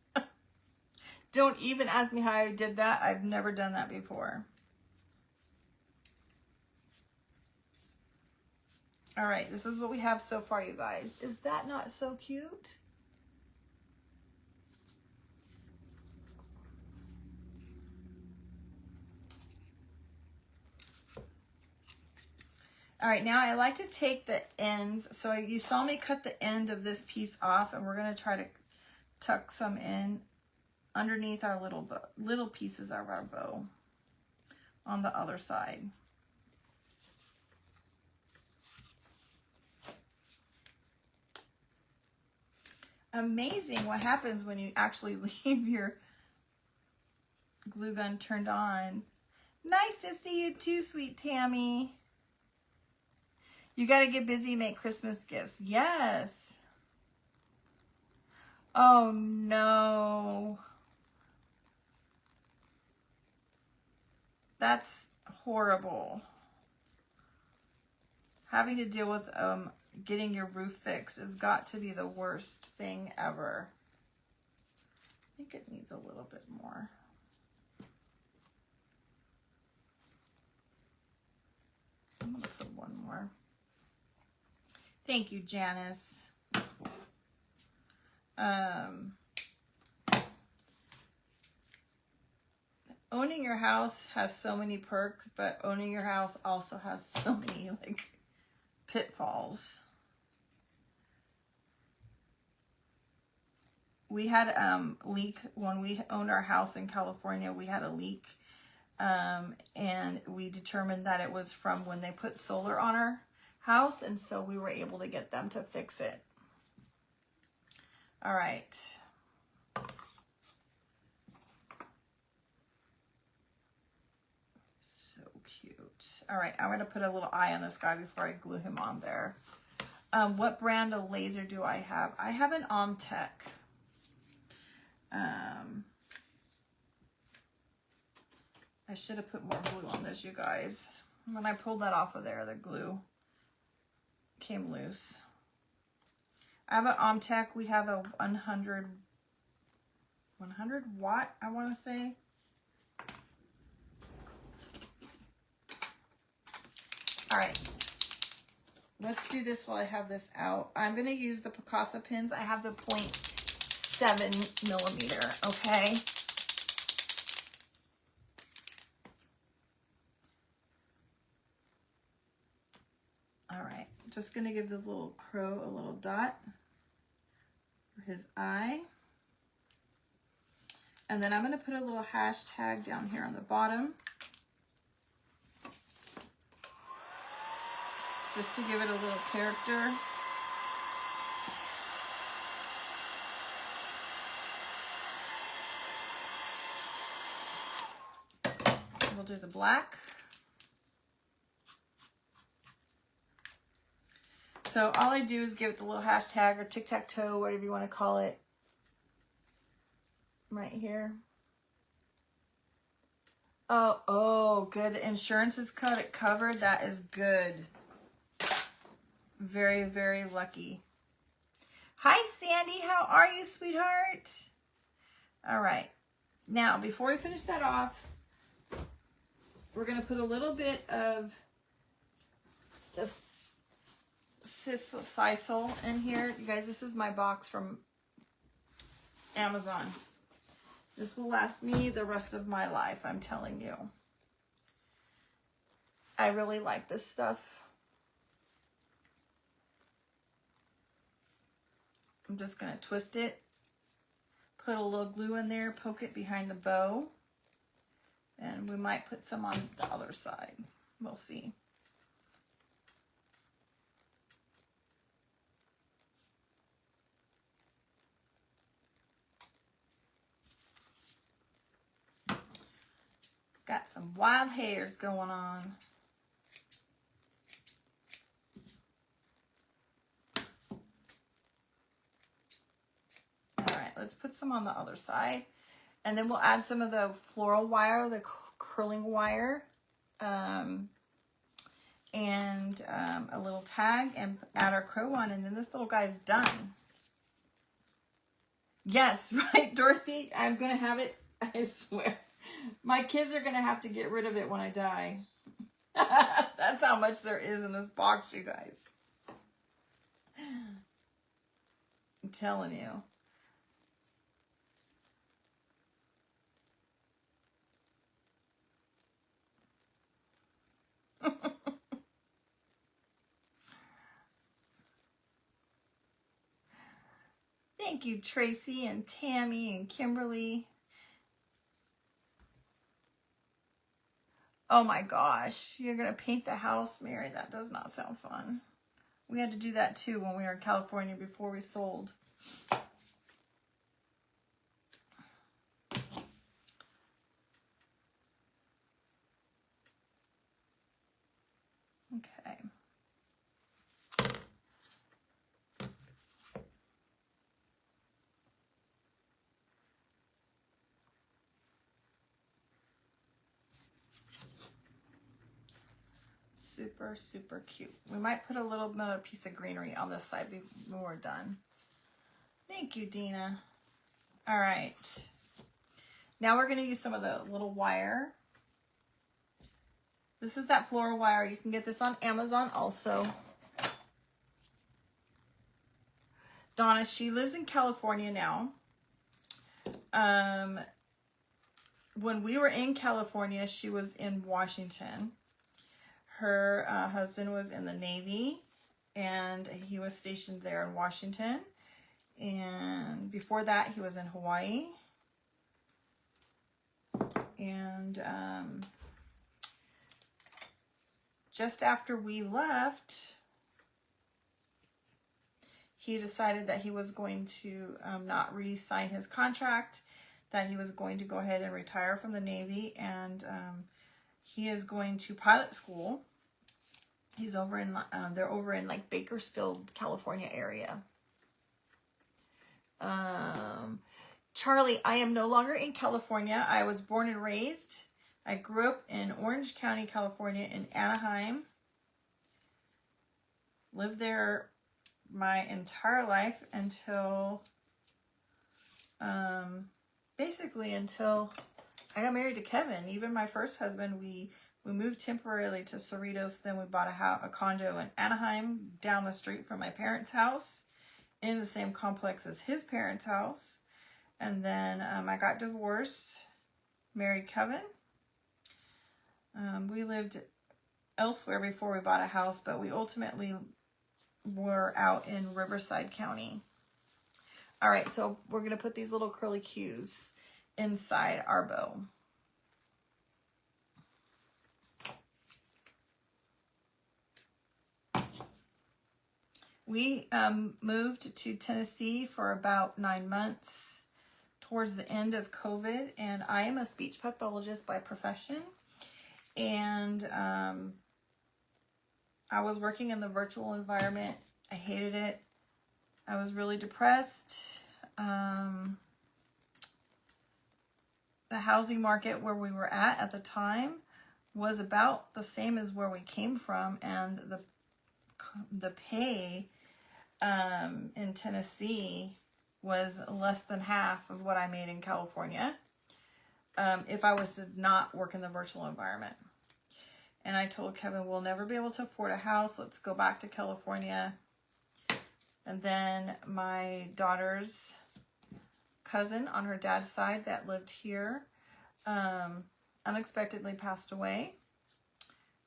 Don't even ask me how I did that. I've never done that before. All right, this is what we have so far, you guys. Is that not so cute? All right, now I like to take the ends. So you saw me cut the end of this piece off, and we're going to try to tuck some in underneath our little pieces of our bow on the other side. Amazing what happens when you actually leave your glue gun turned on. Nice to see you too, sweet Tammy. You got to get busy and make Christmas gifts. Yes. Oh, no. That's horrible. Having to deal with getting your roof fixed has got to be the worst thing ever. I think it needs a little bit more. I'm going to put one more. Thank you, Janice. Owning your house has so many perks, but owning your house also has so many like pitfalls. We had leak when we owned our house in California. We had a leak, and we determined that it was from when they put solar on our house, and so we were able to get them to fix it. All right. So cute. All right, I'm going to put a little eye on this guy before I glue him on there. What brand of laser do I have? I have an Omtech. I should have put more glue on this, you guys. When I pulled that off of there, the glue came loose. I have an Omtech. We have a 100 watt, I want to say. All right. Let's do this while I have this out. I'm going to use the Picasso pins. I have the 0.7 millimeter, okay? All right. Just going to give this little crow a little dot for his eye. And then I'm going to put a little hashtag down here on the bottom, just to give it a little character. We'll do the black. So all I do is give it the little hashtag or tic-tac-toe, whatever you want to call it, right here. Oh, good. The insurance is covered. That is good. Very, very lucky. Hi, Sandy. How are you, sweetheart? All right. Now, before we finish that off, we're going to put a little bit of this sisal in here. You guys, this is my box from Amazon. This will last me the rest of my life, I'm telling you. I really like this stuff. I'm just going to twist it, put a little glue in there, poke it behind the bow, and we might put some on the other side. We'll see. got some wild hairs going on. All right, let's put some on the other side. And then we'll add some of the floral wire, the curling wire, and a little tag, and add our crow on, and then this little guy's done. Yes, right, Dorothy? I'm going to have it, I swear. My kids are going to have to get rid of it when I die. That's how much there is in this box, you guys. I'm telling you. Thank you, Tracy and Tammy and Kimberly. Oh my gosh, you're going to paint the house, Mary? That does not sound fun. We had to do that too when we were in California before we sold. Okay. Super, super cute. We might put a little another piece of greenery on this side when we're done. Thank you, Dina. All right. Now we're going to use some of the little wire. This is that floral wire. You can get this on Amazon also. Donna, she lives in California now. When we were in California, she was in Washington. Her husband was in the Navy, and he was stationed there in Washington. And before that, he was in Hawaii. And just after we left, he decided that he was going to not re-sign his contract, that he was going to go ahead and retire from the Navy, and he is going to pilot school. He's over in, they're over in like Bakersfield, California area. Charlie, I am no longer in California. I was born and raised. I grew up in Orange County, California, in Anaheim. Lived there my entire life until, basically until I got married to Kevin. Even my first husband, we moved temporarily to Cerritos. Then we bought a condo in Anaheim down the street from my parents' house in the same complex as his parents' house. And then I got divorced, married Kevin. We lived elsewhere before we bought a house, but we ultimately were out in Riverside County. All right, so we're going to put these little curly cues inside our bow. We moved to Tennessee for about 9 months towards the end of COVID, and I am a speech pathologist by profession, and I was working in the virtual environment. I hated it. I was really depressed. The housing market where we were at the time was about the same as where we came from, and the pay in Tennessee was less than half of what I made in California if I was to not work in the virtual environment. And I told Kevin, we'll never be able to afford a house. Let's go back to California. And then my daughter's cousin on her dad's side that lived here unexpectedly passed away.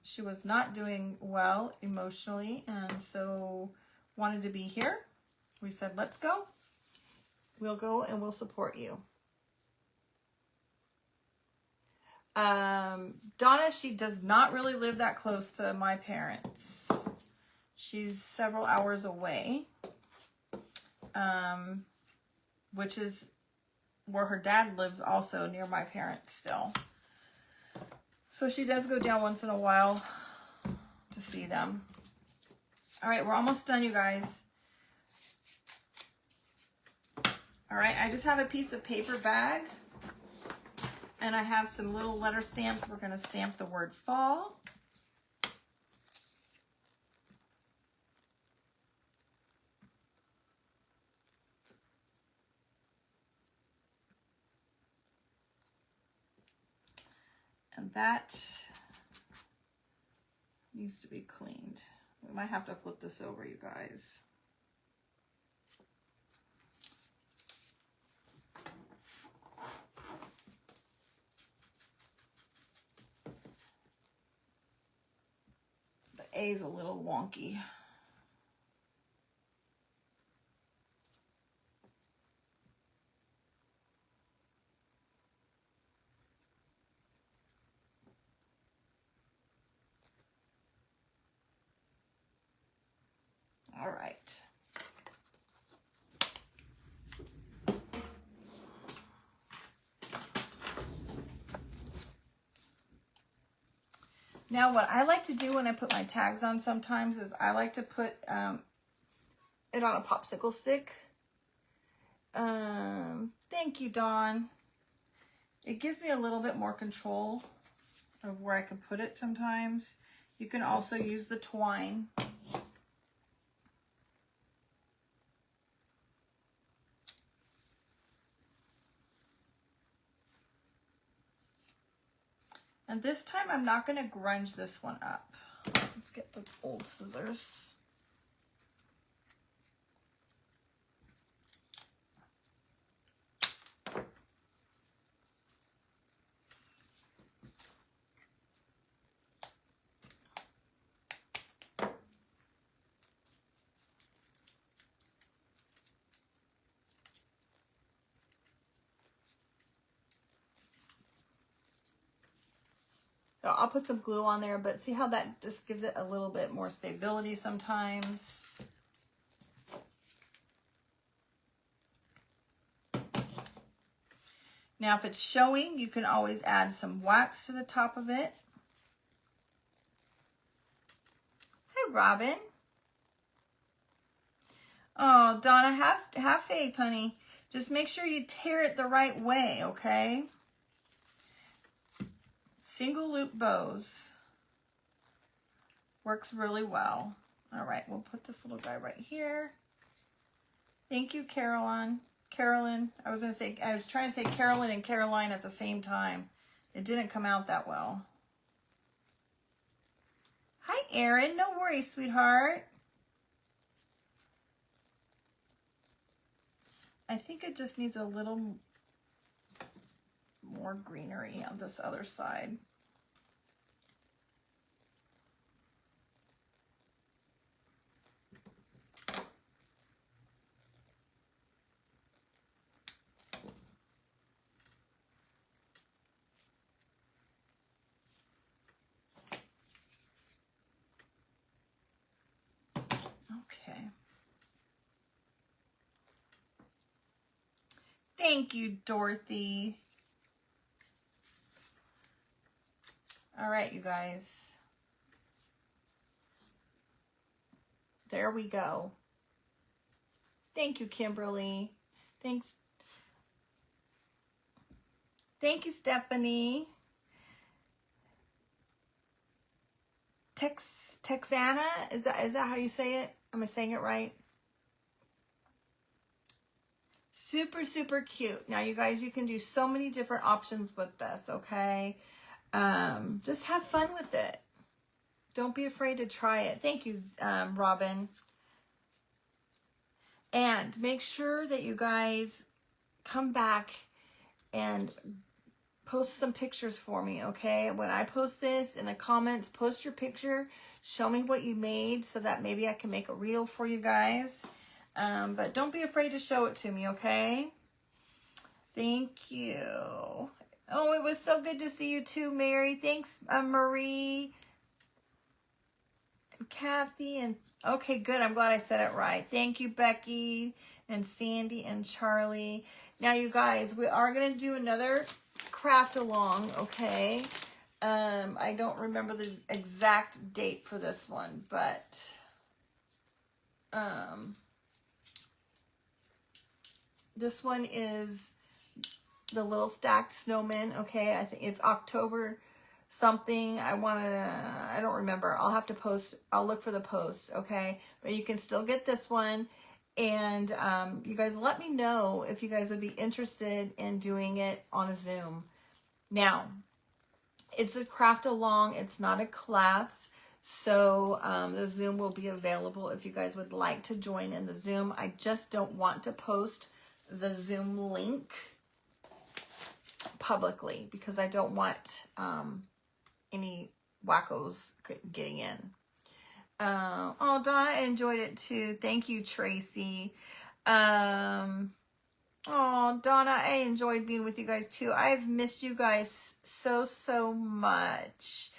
She was not doing well emotionally, and so wanted to be here. We said, let's go. We'll go and we'll support you. Donna, she does not really live that close to my parents. She's several hours away, which is where her dad lives, also near my parents still. So she does go down once in a while to see them. All right, we're almost done, you guys. All right, I just have a piece of paper bag. And I have some little letter stamps. We're going to stamp the word fall. And that needs to be cleaned. We might have to flip this over, you guys. The A is a little wonky. All right. Now what I like to do when I put my tags on sometimes is I like to put it on a popsicle stick. Thank you, Dawn. It gives me a little bit more control of where I can put it sometimes. You can also use the twine. And this time I'm not going to grunge this one up. Let's get the old scissors. So I'll put some glue on there, but see how that just gives it a little bit more stability sometimes. Now, if it's showing, you can always add some wax to the top of it. Hi, Robin. Oh, Donna, have faith, honey. Just make sure you tear it the right way, okay? Single loop bows works really well. All right, we'll put this little guy right here. Thank you, Carolyn. I was trying to say Carolyn and Caroline at the same time. It didn't come out that well. Hi, Erin. No worries, sweetheart. I think it just needs a little more greenery on this other side. Okay. Thank you, Dorothy. All right, you guys. There we go. Thank you, Kimberly. Thanks. Thank you, Stephanie. Texana, is that how you say it? Am I saying it right? Super, super cute. Now, you guys, you can do so many different options with this, okay? Just have fun with it. Don't be afraid to try it. Thank you, Robin. And make sure that you guys come back and post some pictures for me, okay? When I post this in the comments, post your picture. Show me what you made so that maybe I can make a reel for you guys. But don't be afraid to show it to me, okay? Thank you. Oh, it was so good to see you too, Mary. Thanks, Marie. And Kathy. And okay, good. I'm glad I said it right. Thank you, Becky and Sandy and Charlie. Now, you guys, we are going to do another craft along, okay? I don't remember the exact date for this one, but this one is the little stacked snowmen. Okay, I think it's October something. I don't remember. I'll have to post. I'll look for the post. Okay, but you can still get this one. And you guys let me know if you guys would be interested in doing it on a Zoom. Now, it's a craft along. It's not a class. So the Zoom will be available if you guys would like to join in the Zoom. I just don't want to post the Zoom link publicly because I don't want any wackos getting in. Oh, Donna, I enjoyed it too. Thank you, Tracy. Oh, Donna, I enjoyed being with you guys too. I've missed you guys so much.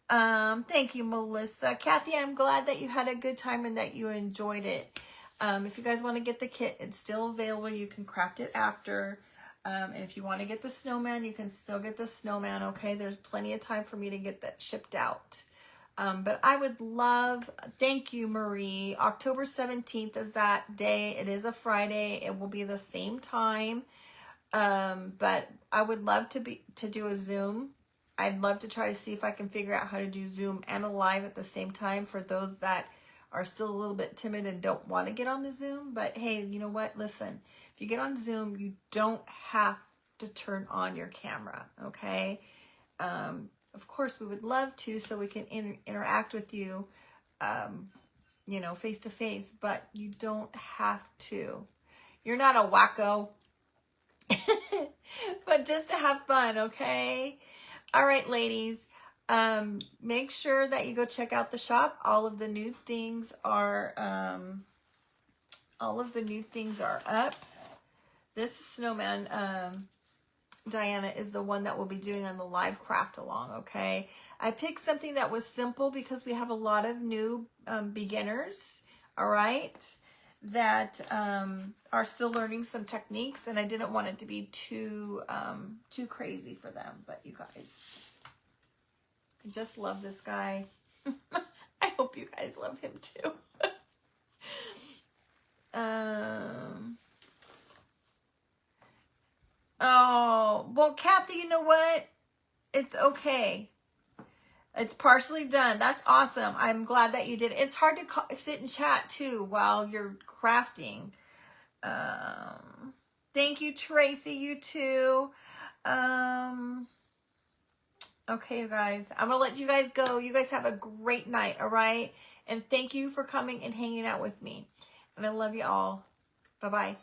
Thank you, Melissa. Kathy, I'm glad that you had a good time and that you enjoyed it. If you guys want to get the kit, it's still available. You can craft it after. And if you want to get the snowman, you can still get the snowman, okay? There's plenty of time for me to get that shipped out. But I would love, thank you, Marie. October 17th is that day. It is a Friday. It will be the same time. But I would love to do a Zoom. I'd love to try to see if I can figure out how to do Zoom and a live at the same time for those that are still a little bit timid and don't want to get on the Zoom. But hey, you know what? Listen, if you get on Zoom, you don't have to turn on your camera, okay? Of course, we would love to so we can interact with you, you know, face to face, but you don't have to. You're not a wacko, but just to have fun, okay? All right, ladies, make sure that you go check out the shop. All of the new things are, up. This snowman, Diana, is the one that we'll be doing on the live craft along, okay? I picked something that was simple because we have a lot of new beginners, all right, that are still learning some techniques, and I didn't want it to be too crazy for them. But you guys, I just love this guy. I hope you guys love him too. Oh, well, Kathy, you know what? It's okay. It's partially done. That's awesome. I'm glad that you did it. It's hard to sit and chat too while you're crafting. Thank you, Tracy. You too. Okay, you guys. I'm going to let you guys go. You guys have a great night, all right? And thank you for coming and hanging out with me. And I love you all. Bye-bye.